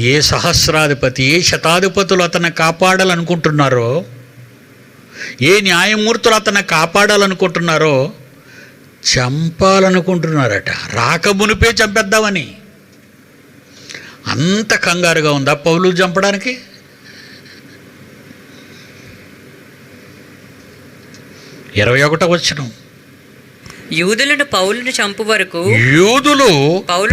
ఏ సహస్రాధిపతి, ఏ శతాధిపతులు అతన్ని కాపాడాలనుకుంటున్నారో, ఏ న్యాయమూర్తులు అతన్ని కాపాడాలనుకుంటున్నారో చంపాలనుకుంటున్నారట. రాకమునిపే చంపేద్దామని. అంత కంగారుగా ఉందా పౌలు చంపడానికి? ఇరవై 21వ వచనం, యూదులను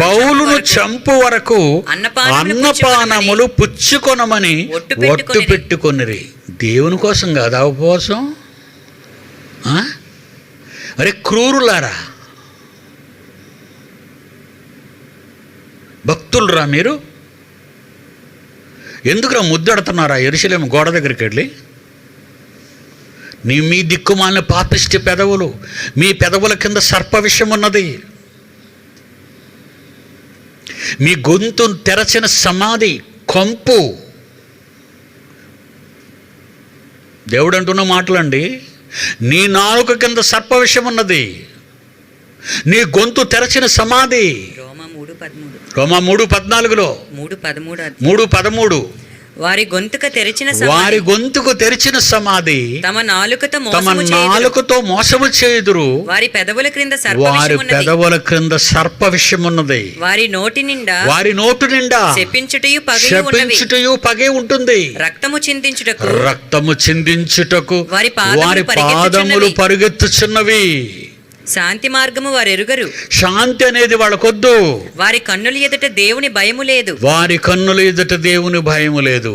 పౌలును చంపు వరకు అన్నపానములు పుచ్చుకొనమని ఒట్టు పెట్టుకొనిరి. దేవుని కోసం కాదా ఉపవాసం? అరే క్రూరులారా, భక్తులరా మీరు, ఎందుకురా ముద్దడుతున్నారా యెరూషలేము గోడ దగ్గరికి వెళ్ళి? మీ దిక్కుమాలిన పాపిష్టి పెదవులు, మీ పెదవుల కింద సర్ప విషం ఉన్నది. మీ గొంతు తెరచిన సమాధి కొంపు. దేవుడు అంటున్న మాటలండి. నీ నాలుక కింద సర్ప విషం ఉన్నది, నీ గొంతు తెరచిన సమాధి. రోమా 3:14లో 3:13 వారి గొంతుకు తెరిచిన సమాధి తమ నాలుకతో మోసము చేయుదురు. వారి పెదవుల క్రింద సర్ప విషయమున్నది. వారి నోటి నిండా శపించుటయు పగే ఉంటుంది. రక్తము చిందించుటకు వారి పాదములు పరుగెత్తుచున్నవి. శాంతి మార్గము వారు ఎరుగరు. శాంతి అనేది వాళ్ళకొద్దు. వారి కన్నుల ఎదుట దేవుని భయము లేదు.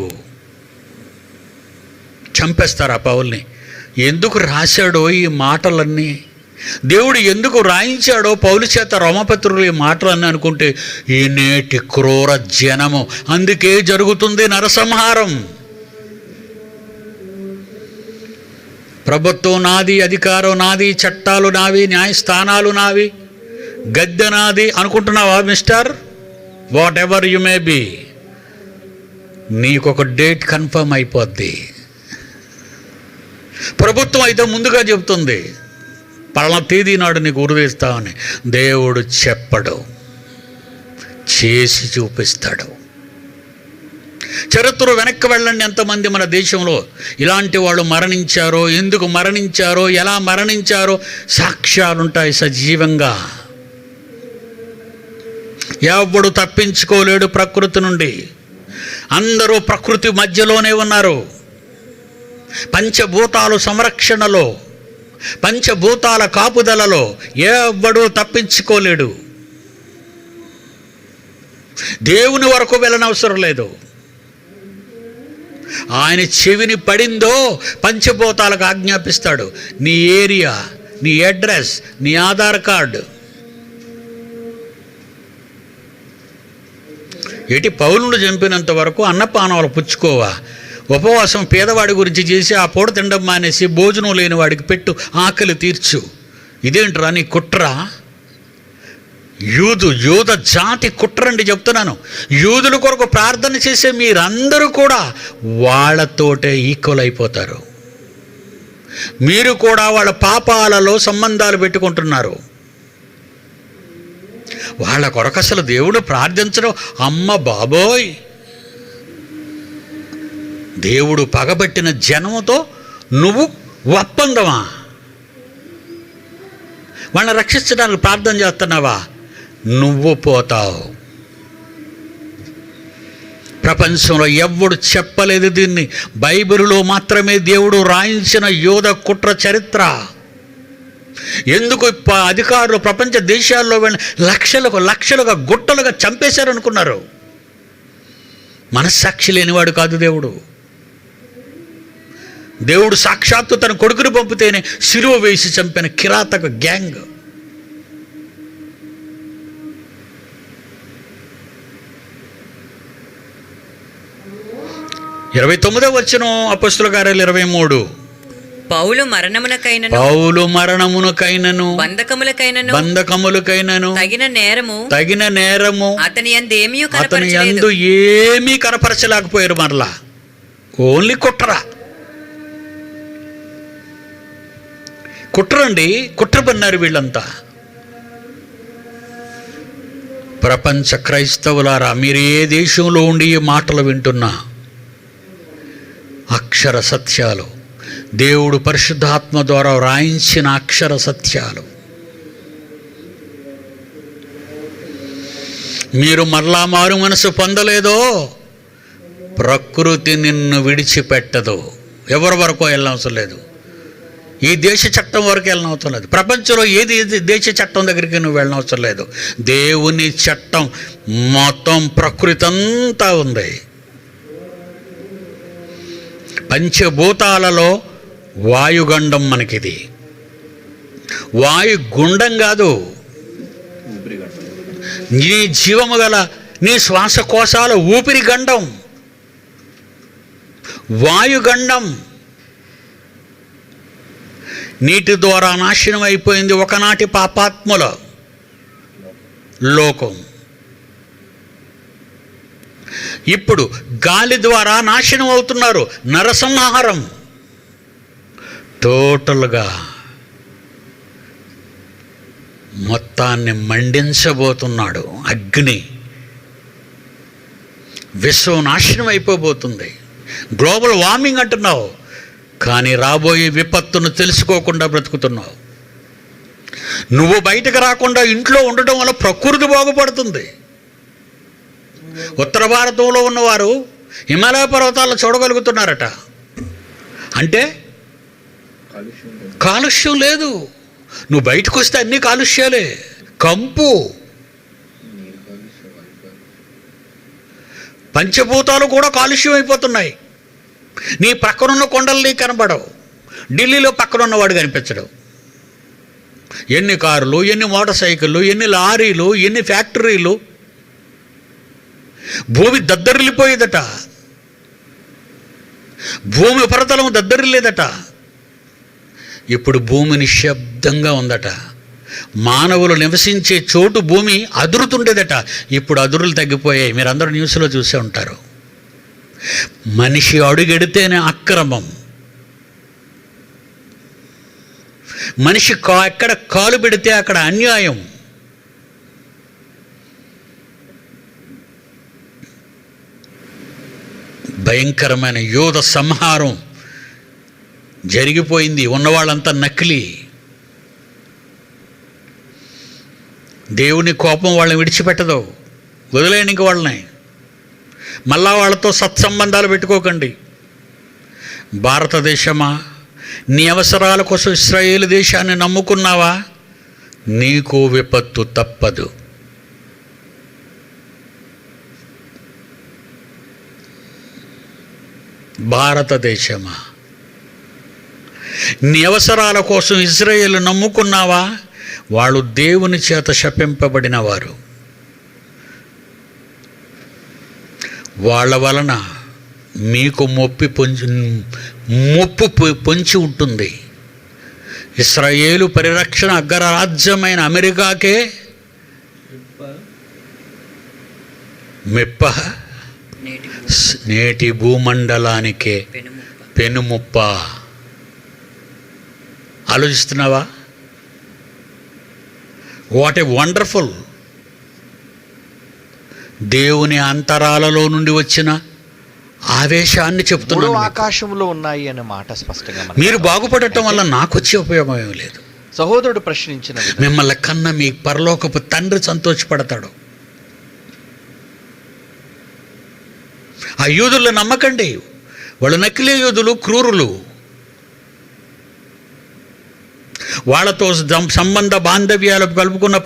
చంపేస్తారు ఆ పౌల్ని. ఎందుకు రాశాడో ఈ మాటలన్నీ, దేవుడు ఎందుకు రాయించాడో పౌలు చేత రోమపత్రులు ఈ మాటలన్నీ అనుకుంటే, ఈ నేటి క్రూర జనము అందుకే జరుగుతుంది నరసంహారం. ప్రభుత్వం నాది, అధికారం నాది, చట్టాలు నావి, న్యాయస్థానాలు నావి, గద్దె నాది అనుకుంటున్నావా mister? Whatever you may be, నీకొక డేట్ కన్ఫర్మ్ అయిపోద్ది. ప్రభుత్వం అయితే ముందుగా చెబుతుంది పలానా తేదీ నాడు నీకు ఉరివేస్తామని. దేవుడు చెప్పడు, చేసి చూపిస్తాడు. చరిత్ర వెనక్కి వెళ్ళండి. ఎంతమంది మన దేశంలో ఇలాంటి వాళ్ళు మరణించారో, ఎందుకు మరణించారో, ఎలా మరణించారో సాక్ష్యాలుంటాయి సజీవంగా. ఎవడు తప్పించుకోలేడు ప్రకృతి నుండి. అందరూ ప్రకృతి మధ్యలోనే ఉన్నారు. పంచభూతాలు సంరక్షణలో, పంచభూతాల కాపుదలలో ఎవడూ తప్పించుకోలేడు. దేవుని వరకు వెళ్ళనవసరం లేదు. ఆయన చెవిని పడిందో పంచభూతాలకు ఆజ్ఞాపిస్తాడు. నీ ఏరియా, నీ అడ్రస్, నీ ఆధార్ కార్డు. పౌలును చంపినంత వరకు అన్నపానాలు పుచ్చుకోవా? ఉపవాసం పేదవాడి గురించి చేసి ఆ పూట తినడం మానేసి భోజనం లేని వాడికి పెట్టు, ఆకలి తీర్చు. ఇదేంట్రా నీ కుట్ర? యూద జాతి కుట్రండి చెప్తున్నాను. యూదుల కొరకు ప్రార్థన చేసే మీరందరూ కూడా వాళ్ళతోటే ఈక్వల్ అయిపోతారు. మీరు కూడా వాళ్ళ పాపాలలో సంబంధాలు పెట్టుకుంటున్నారు. వాళ్ళ కొరకు అసలు దేవుడు ప్రార్థించడం, అమ్మ బాబోయ్, దేవుడు పగబట్టిన జనముతో నువ్వు ఒప్పందమా? వాళ్ళని రక్షించడానికి ప్రార్థన చేస్తున్నావా? నువ్వు పోతావు. ప్రపంచంలో ఎవ్వడు చెప్పలేదు దీన్ని. బైబిలులో మాత్రమే దేవుడు రాయించిన యోధ కుట్ర చరిత్ర. ఎందుకు అధికారులు ప్రపంచ దేశాల్లో వెళ్ళి లక్షలుగా గుట్టలుగా చంపేశారనుకున్నారు? మనస్సాక్షి లేనివాడు కాదు దేవుడు. దేవుడు సాక్షాత్తు తన కొడుకును పంపితేనే సిలువ వేసి చంపిన కిరాతక గ్యాంగ్. 29వ వచనం అపొస్తలుల కార్యాలు 23. పౌలు మరణమునకైనను పౌలు మరణమునకైనను బంధకములకైనను తగిన నేరము అతని యందు ఏమీ కనపరచలేకపోయారు. మరలా ఓన్లీ కుట్రండి, కుట్ర పన్నారు వీళ్ళంతా. ప్రపంచ క్రైస్తవులారా, మీరు ఏ దేశంలో ఉండి ఈ మాటలు వింటున్నా, అక్షర సత్యాలు, దేవుడు పరిశుద్ధాత్మ ద్వారా వ్రాయించిన అక్షర సత్యాలు. మీరు మరలా మారు మనసు పొందలేదో ప్రకృతి నిన్ను విడిచిపెట్టదు. ఎవరి వరకు వెళ్ళనవసరం లేదు. ఈ దేశ చట్టం వరకు వెళ్ళనవసరం లేదు. ప్రపంచంలో ఏది దేశ చట్టం దగ్గరికి నువ్వు వెళ్ళనవసరం లేదు. దేవుని చట్టం మొత్తం ప్రకృతి అంతా ఉంది. పంచభూతాలలో వాయుగండం మనకిది. వాయుగుండం కాదు, నీ జీవము గల నీ శ్వాసకోశాల ఊపిరి గండం, వాయుగండం. నీటి ద్వారా నాశనం అయిపోయింది ఒకనాటి పాపాత్ముల లోకం. ఇప్పుడు గాలి ద్వారా నాశనం అవుతున్నారు. నరసంహారం. టోటల్గా మొత్తాన్ని మండించబోతున్నాడు అగ్ని. విశ్వం నాశనం అయిపోబోతుంది. గ్లోబల్ వార్మింగ్ అంటున్నావు, కానీ రాబోయే విపత్తును తెలుసుకోకుండా బ్రతుకుతున్నావు. నువ్వు బయటకు రాకుండా ఇంట్లో ఉండటం వల్ల ప్రకృతి బాగుపడుతుంది. ఉత్తర భారతంలో ఉన్నవారు హిమాలయ పర్వతాలను చూడగలుగుతున్నారట. అంటే కాలుష్యం లేదు. నువ్వు బయటకు వస్తే అన్ని కాలుష్యాలే. కంపు, పంచభూతాలు కూడా కాలుష్యం అయిపోతున్నాయి. నీ పక్కనున్న కొండలు నీకు కనబడవు. ఢిల్లీలో పక్కనున్నవాడు కనిపించడు. ఎన్ని కార్లు, ఎన్ని మోటార్ సైకిళ్ళు, ఎన్ని లారీలు, ఎన్ని ఫ్యాక్టరీలు. భూమి దద్దరిల్లిపోయేదట. భూమి ఉపరితలం దద్దరిల్లేదట. ఇప్పుడు భూమి నిశ్శబ్దంగా ఉందట. మానవులు నివసించే చోటు భూమి అదురుతుండేదట. ఇప్పుడు అదురులు తగ్గిపోయాయి. మీరందరూ న్యూస్లో చూసే ఉంటారు. మనిషి అడుగెడితేనే అక్రమం. మనిషి ఎక్కడ కాలు పెడితే అక్కడ అన్యాయం. భయంకరమైన యోధ సంహారం జరిగిపోయింది. ఉన్నవాళ్ళంతా నకిలీ. దేవుని కోపం వాళ్ళని విడిచిపెట్టదు. వదిలేయండి ఇంక వాళ్ళని. మళ్ళా వాళ్ళతో సత్సంబంధాలు పెట్టుకోకండి. భారతదేశమా, నీ అవసరాల కోసం ఇశ్రాయేలు దేశాన్ని నమ్ముకున్నావా? నీకు విపత్తు తప్పదు. భారతదేశమా, నీ అవసరాల కోసం ఇశ్రాయేలు నమ్ముకున్నావా? వాళ్ళు దేవుని చేత శపింపబడిన వారు. వాళ్ళ వలన మీకు ముప్పు పొంచి ఉంటుంది. ఇశ్రాయేలు పరిరక్షణ అగ్రరాజ్యమైన అమెరికాకే మెప్ప, నేటి భూమండలానికే పెనుముప్ప. ఆలోచిస్తున్నావా? What a wonderful. దేవుని అంతరాలలో నుండి వచ్చిన ఆవేశాన్ని చెప్తున్నాను. ఆకాశంలో ఉన్నాయి అనే మాట స్పష్టంగా. మీరు బాగుపడటం వల్ల నాకు వచ్చే ఉపయోగం ఏమీ లేదు. సహోదరుడు ప్రశ్నించిన మిమ్మల్ని కన్న మీ పరలోకపు తండ్రి సంతోషపడతాడు. ఆ యూదులను నమ్మకండి. వాళ్ళు నకిలీ యూదులు, క్రూరులు. వాళ్ళతో సంబంధ బాంధవ్యాలు కలుపుకున్న